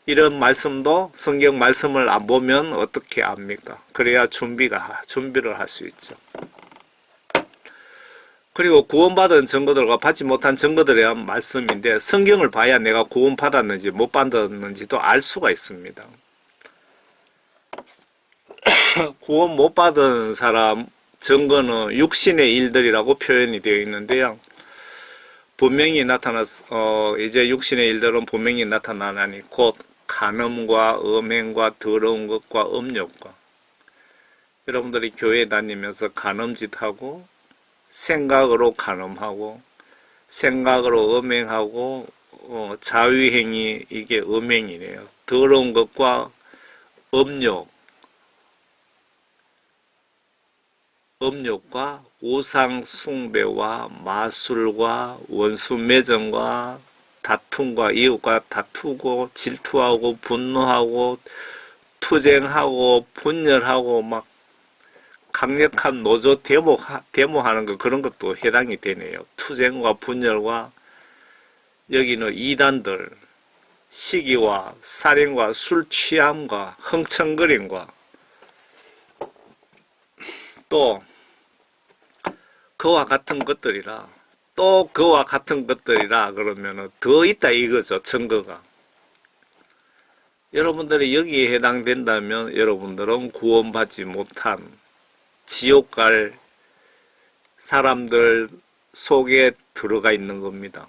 이런 말씀도 성경 말씀을 안 보면 어떻게 압니까? 그래야 준비를 할 수 있죠. 그리고 구원받은 증거들과 받지 못한 증거들에 대한 말씀인데 성경을 봐야 내가 구원받았는지 못 받았는지도 알 수가 있습니다. 구원 못 받은 사람 증거는 육신의 일들이라고 표현이 되어 있는데요. 분명히 이제 육신의 일들은 분명히 나타나나니 곧 간음과 음행과 더러운 것과 음욕과 여러분들이 교회 다니면서 간음짓하고 생각으로 간음하고 생각으로 음행하고 자위행위 이게 음행이네요. 더러운 것과 음욕과 우상 숭배와 마술과 원수 매정과 다툼과 이웃과 다투고 질투하고 분노하고 투쟁하고 분열하고 막 강력한 노조 데모하는 거 그런 것도 해당이 되네요. 투쟁과 분열과 여기는 이단들 시기와 살인과 술 취함과 흥청거림과 또 그와 같은 것들이라 그러면은 더 있다 이거죠. 증거가. 여러분들이 여기에 해당된다면 여러분들은 구원받지 못한 지옥 갈 사람들 속에 들어가 있는 겁니다.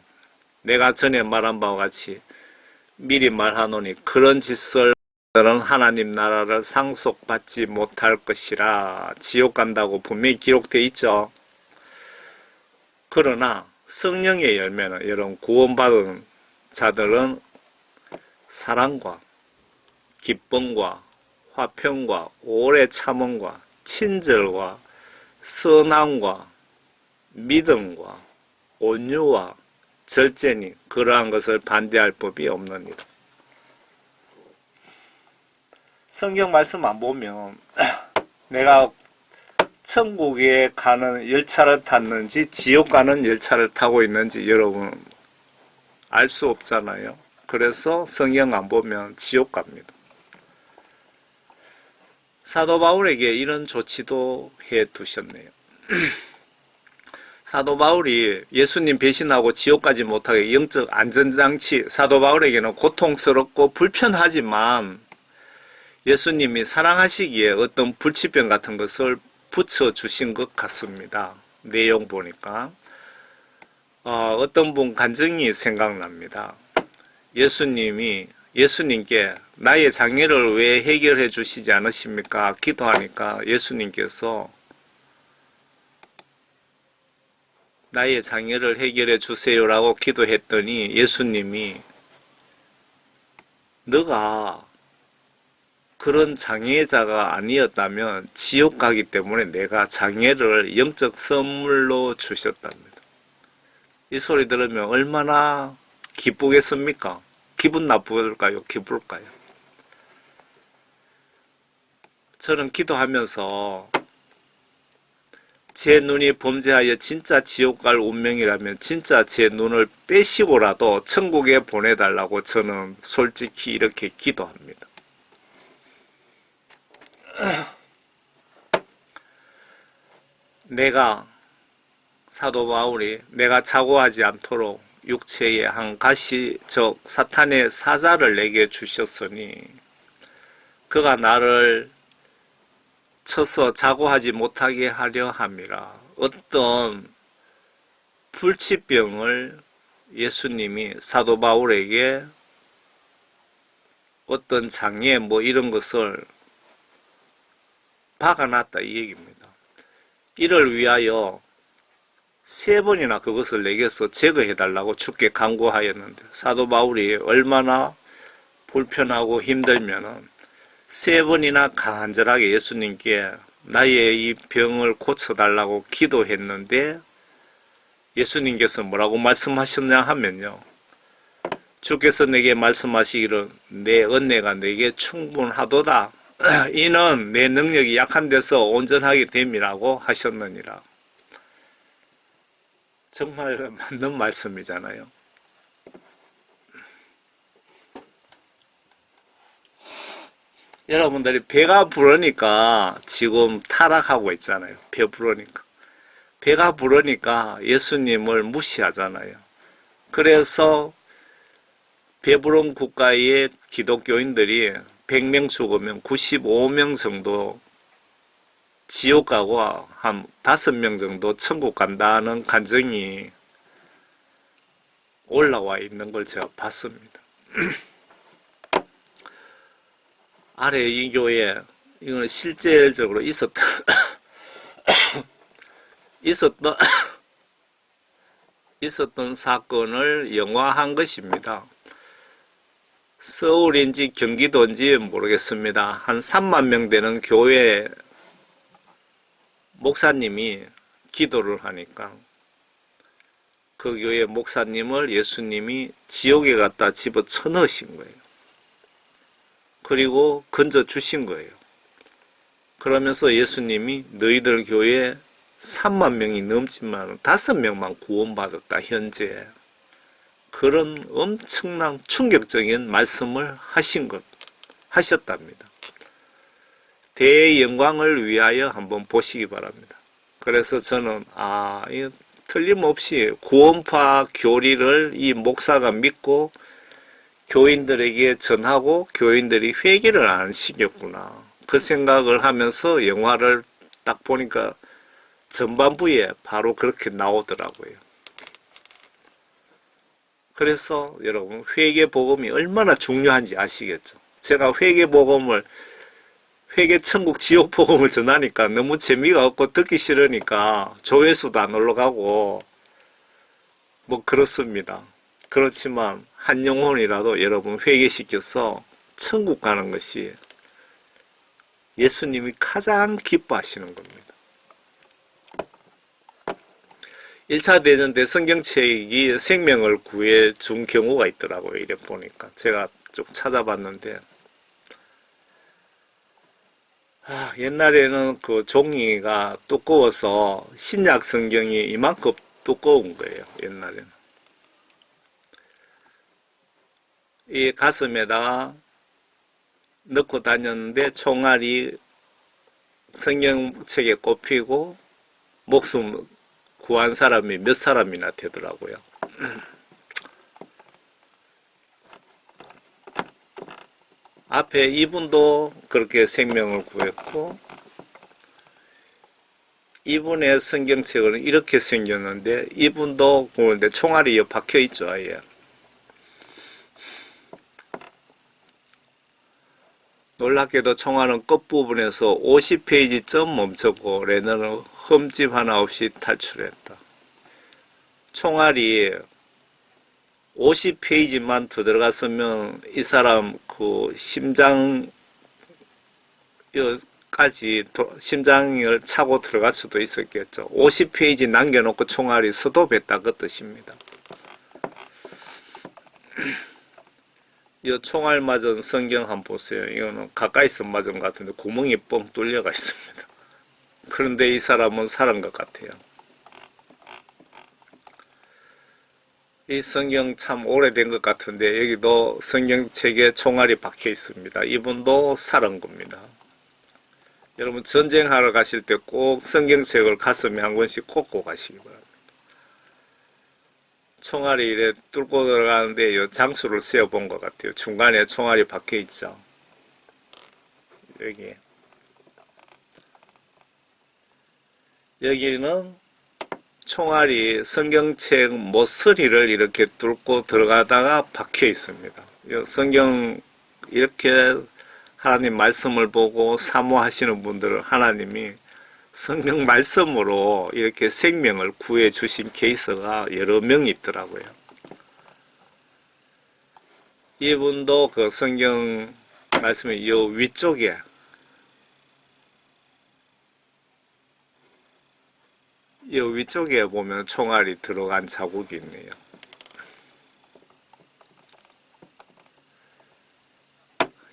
내가 전에 말한 바와 같이 미리 말하노니 그런 짓을 하나님 나라를 상속받지 못할 것이라. 지옥 간다고 분명히 기록되어 있죠. 그러나 성령의 열매는 여러분 구원받은 자들은 사랑과 기쁨과 화평과 오래 참음과 친절과 선함과 믿음과 온유와 절제니 그러한 것을 반대할 법이 없느니라. 성경 말씀 안 보면 내가 천국에 가는 열차를 탔는지 지옥 가는 열차를 타고 있는지 여러분 알 수 없잖아요. 그래서 성경 안 보면 지옥 갑니다. 사도 바울에게 이런 조치도 해 두셨네요. 사도 바울이 예수님 배신하고 지옥 가지 못하게 영적 안전장치, 사도 바울에게는 고통스럽고 불편하지만 예수님이 사랑하시기에 어떤 불치병 같은 것을 붙여주신 것 같습니다. 내용 보니까 어떤 분 간증이 생각납니다. 예수님께 나의 장애를 왜 해결해 주시지 않으십니까? 기도하니까 예수님께서 나의 장애를 해결해 주세요라고 기도했더니 예수님이 너가 그런 장애자가 아니었다면 지옥 가기 때문에 내가 장애를 영적 선물로 주셨답니다. 이 소리 들으면 얼마나 기쁘겠습니까? 기분 나쁠까요? 기쁠까요? 저는 기도하면서 제 눈이 범죄하여 진짜 지옥 갈 운명이라면 진짜 제 눈을 빼시고라도 천국에 보내달라고 저는 솔직히 이렇게 기도합니다. 내가 사도 바울이 내가 자고하지 않도록 육체의 한 가시 즉 사탄의 사자를 내게 주셨으니 그가 나를 쳐서 자고하지 못하게 하려 함이라. 어떤 불치병을 예수님이 사도 바울에게 어떤 장애 뭐 이런 것을 박아놨다 이 얘기입니다. 이를 위하여 3번이나 그것을 내게서 제거해달라고 주께 간구하였는데 사도 바울이 얼마나 불편하고 힘들면은 3번이나 간절하게 예수님께 나의 이 병을 고쳐달라고 기도했는데 예수님께서 뭐라고 말씀하셨냐 하면요. 주께서 내게 말씀하시기를 내 은혜가 내게 충분하도다. 이는 내 능력이 약한 데서 온전하게 됨이라고 하셨느니라. 정말 맞는 말씀이잖아요. 여러분들이 배가 부르니까 지금 타락하고 있잖아요. 배 부르니까. 배가 부르니까 예수님을 무시하잖아요. 그래서 배부른 국가의 기독교인들이 100명 죽으면 95명 정도 지옥 가고 한 5명 정도 천국 간다는 간증이 올라와 있는 걸 제가 봤습니다. 아래 이 교회 이거는 실질적으로 있었던 사건을 영화한 것입니다. 서울인지 경기도인지 모르겠습니다. 한 3만 명 되는 교회 목사님이 기도를 하니까 그 교회 목사님을 예수님이 지옥에 갖다 집어쳐 넣으신 거예요. 그리고 건져 주신 거예요. 그러면서 예수님이 너희들 교회에 3만 명이 넘지만 5명만 구원받았다 현재. 그런 엄청난 충격적인 말씀을 하셨답니다. 대영광을 위하여 한번 보시기 바랍니다. 그래서 저는 이거 틀림없이 구원파 교리를 이 목사가 믿고 교인들에게 전하고 교인들이 회개를 안 시켰구나. 그 생각을 하면서 영화를 딱 보니까 전반부에 바로 그렇게 나오더라고요. 그래서 여러분 회개 복음이 얼마나 중요한지 아시겠죠? 제가 회개 복음을 회개 천국 지옥 복음을 전하니까 너무 재미가 없고 듣기 싫으니까 조회수도 안 올라가고 뭐 그렇습니다. 그렇지만 한 영혼이라도 여러분 회개시켜서 천국 가는 것이 예수님이 가장 기뻐하시는 겁니다. 1차 대전 때 성경책이 생명을 구해 준 경우가 있더라고요. 이래 보니까 제가 좀 찾아봤는데 옛날에는 그 종이가 두꺼워서 신약 성경이 이만큼 두꺼운 거예요. 옛날에는 이 가슴에다가 넣고 다녔는데 총알이 성경책에 꼽히고 목숨 구한 사람이 몇 사람이나 되더라고요. 앞에 이분도 그렇게 생명을 구했고 이분의 성경책은 이렇게 생겼는데 이분도 구는데 총알이 박혀 있죠. 아예. 놀랍게도 총알은 끝부분에서 50페이지쯤 멈췄고 레너는 흠집 하나 없이 탈출했다. 총알이 50페이지만 더 들어갔으면 이 사람 그 심장을 차고 들어갈 수도 있었겠죠. 50페이지 남겨놓고 총알이 스톱했다 그 뜻입니다. 이 총알 맞은 성경 한번 보세요. 이거는 가까이서 맞은 것 같은데 구멍이 뻥 뚫려가 있습니다. 그런데 이 사람은 살은 것 같아요. 이 성경 참 오래된 것 같은데 여기도 성경책에 총알이 박혀 있습니다. 이분도 살은 겁니다. 여러분 전쟁하러 가실 때 꼭 성경책을 가슴에 한 권씩 꽂고 가시기 바랍니다. 총알이 이래 뚫고 들어가는데 이 장수를 세어본 것 같아요. 중간에 총알이 박혀 있죠. 여기는 총알이 성경책 모서리를 이렇게 뚫고 들어가다가 박혀 있습니다. 성경 이렇게 하나님 말씀을 보고 사모하시는 분들은 하나님이 성경 말씀으로 이렇게 생명을 구해 주신 케이스가 여러 명이 있더라고요. 이분도 그 성경 말씀의 이 위쪽에 이 위쪽에 보면 총알이 들어간 자국이 있네요.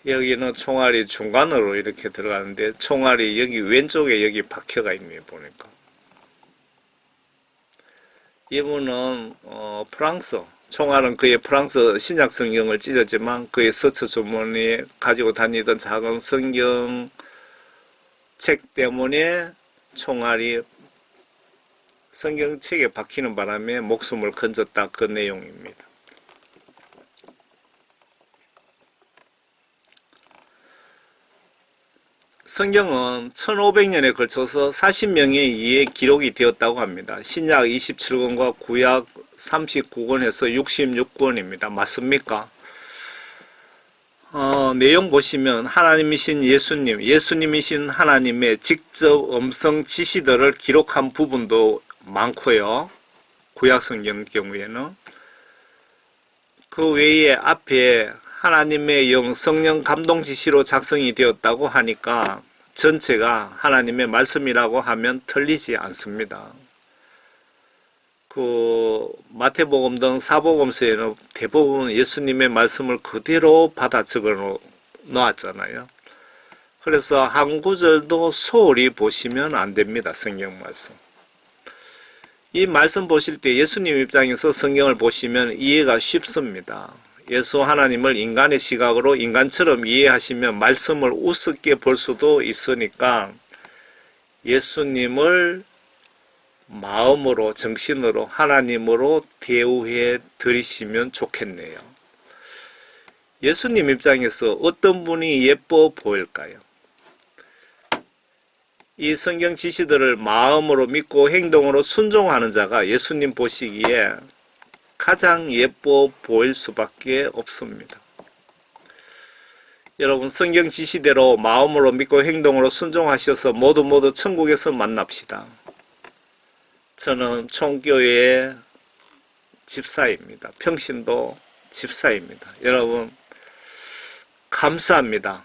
여기는 총알이 중간으로 이렇게 들어가는데 총알이 여기 왼쪽에 여기 박혀가 있네요. 보니까 이분은 프랑스 총알은 그의 프랑스 신약 성경을 찢었지만 그의 서처 주머니에 가지고 다니던 작은 성경 책 때문에 총알이 성경책에 박히는 바람에 목숨을 건졌다 그 내용입니다. 성경은 1500년에 걸쳐서 40명에 의해 기록이 되었다고 합니다. 신약 27권과 구약 39권에서 66권입니다. 맞습니까? 내용 보시면 하나님이신 예수님이신 하나님의 직접 음성 지시들을 기록한 부분도 많고요. 구약 성경 경우에는 그 외에 앞에 하나님의 영 성령 감동 지시로 작성이 되었다고 하니까 전체가 하나님의 말씀이라고 하면 틀리지 않습니다. 그 마태복음 등 사복음서에는 대부분 예수님의 말씀을 그대로 받아 적어 놓았잖아요. 그래서 한 구절도 소홀히 보시면 안 됩니다. 성경 말씀. 이 말씀 보실 때 예수님 입장에서 성경을 보시면 이해가 쉽습니다. 예수 하나님을 인간의 시각으로 인간처럼 이해하시면 말씀을 우습게 볼 수도 있으니까 예수님을 마음으로 정신으로 하나님으로 대우해 드리시면 좋겠네요. 예수님 입장에서 어떤 분이 예뻐 보일까요? 이 성경 지시들을 마음으로 믿고 행동으로 순종하는 자가 예수님 보시기에 가장 예뻐 보일 수밖에 없습니다. 여러분 성경 지시대로 마음으로 믿고 행동으로 순종하셔서 모두 천국에서 만납시다. 저는 총교회의 집사입니다. 평신도 집사입니다. 여러분 감사합니다.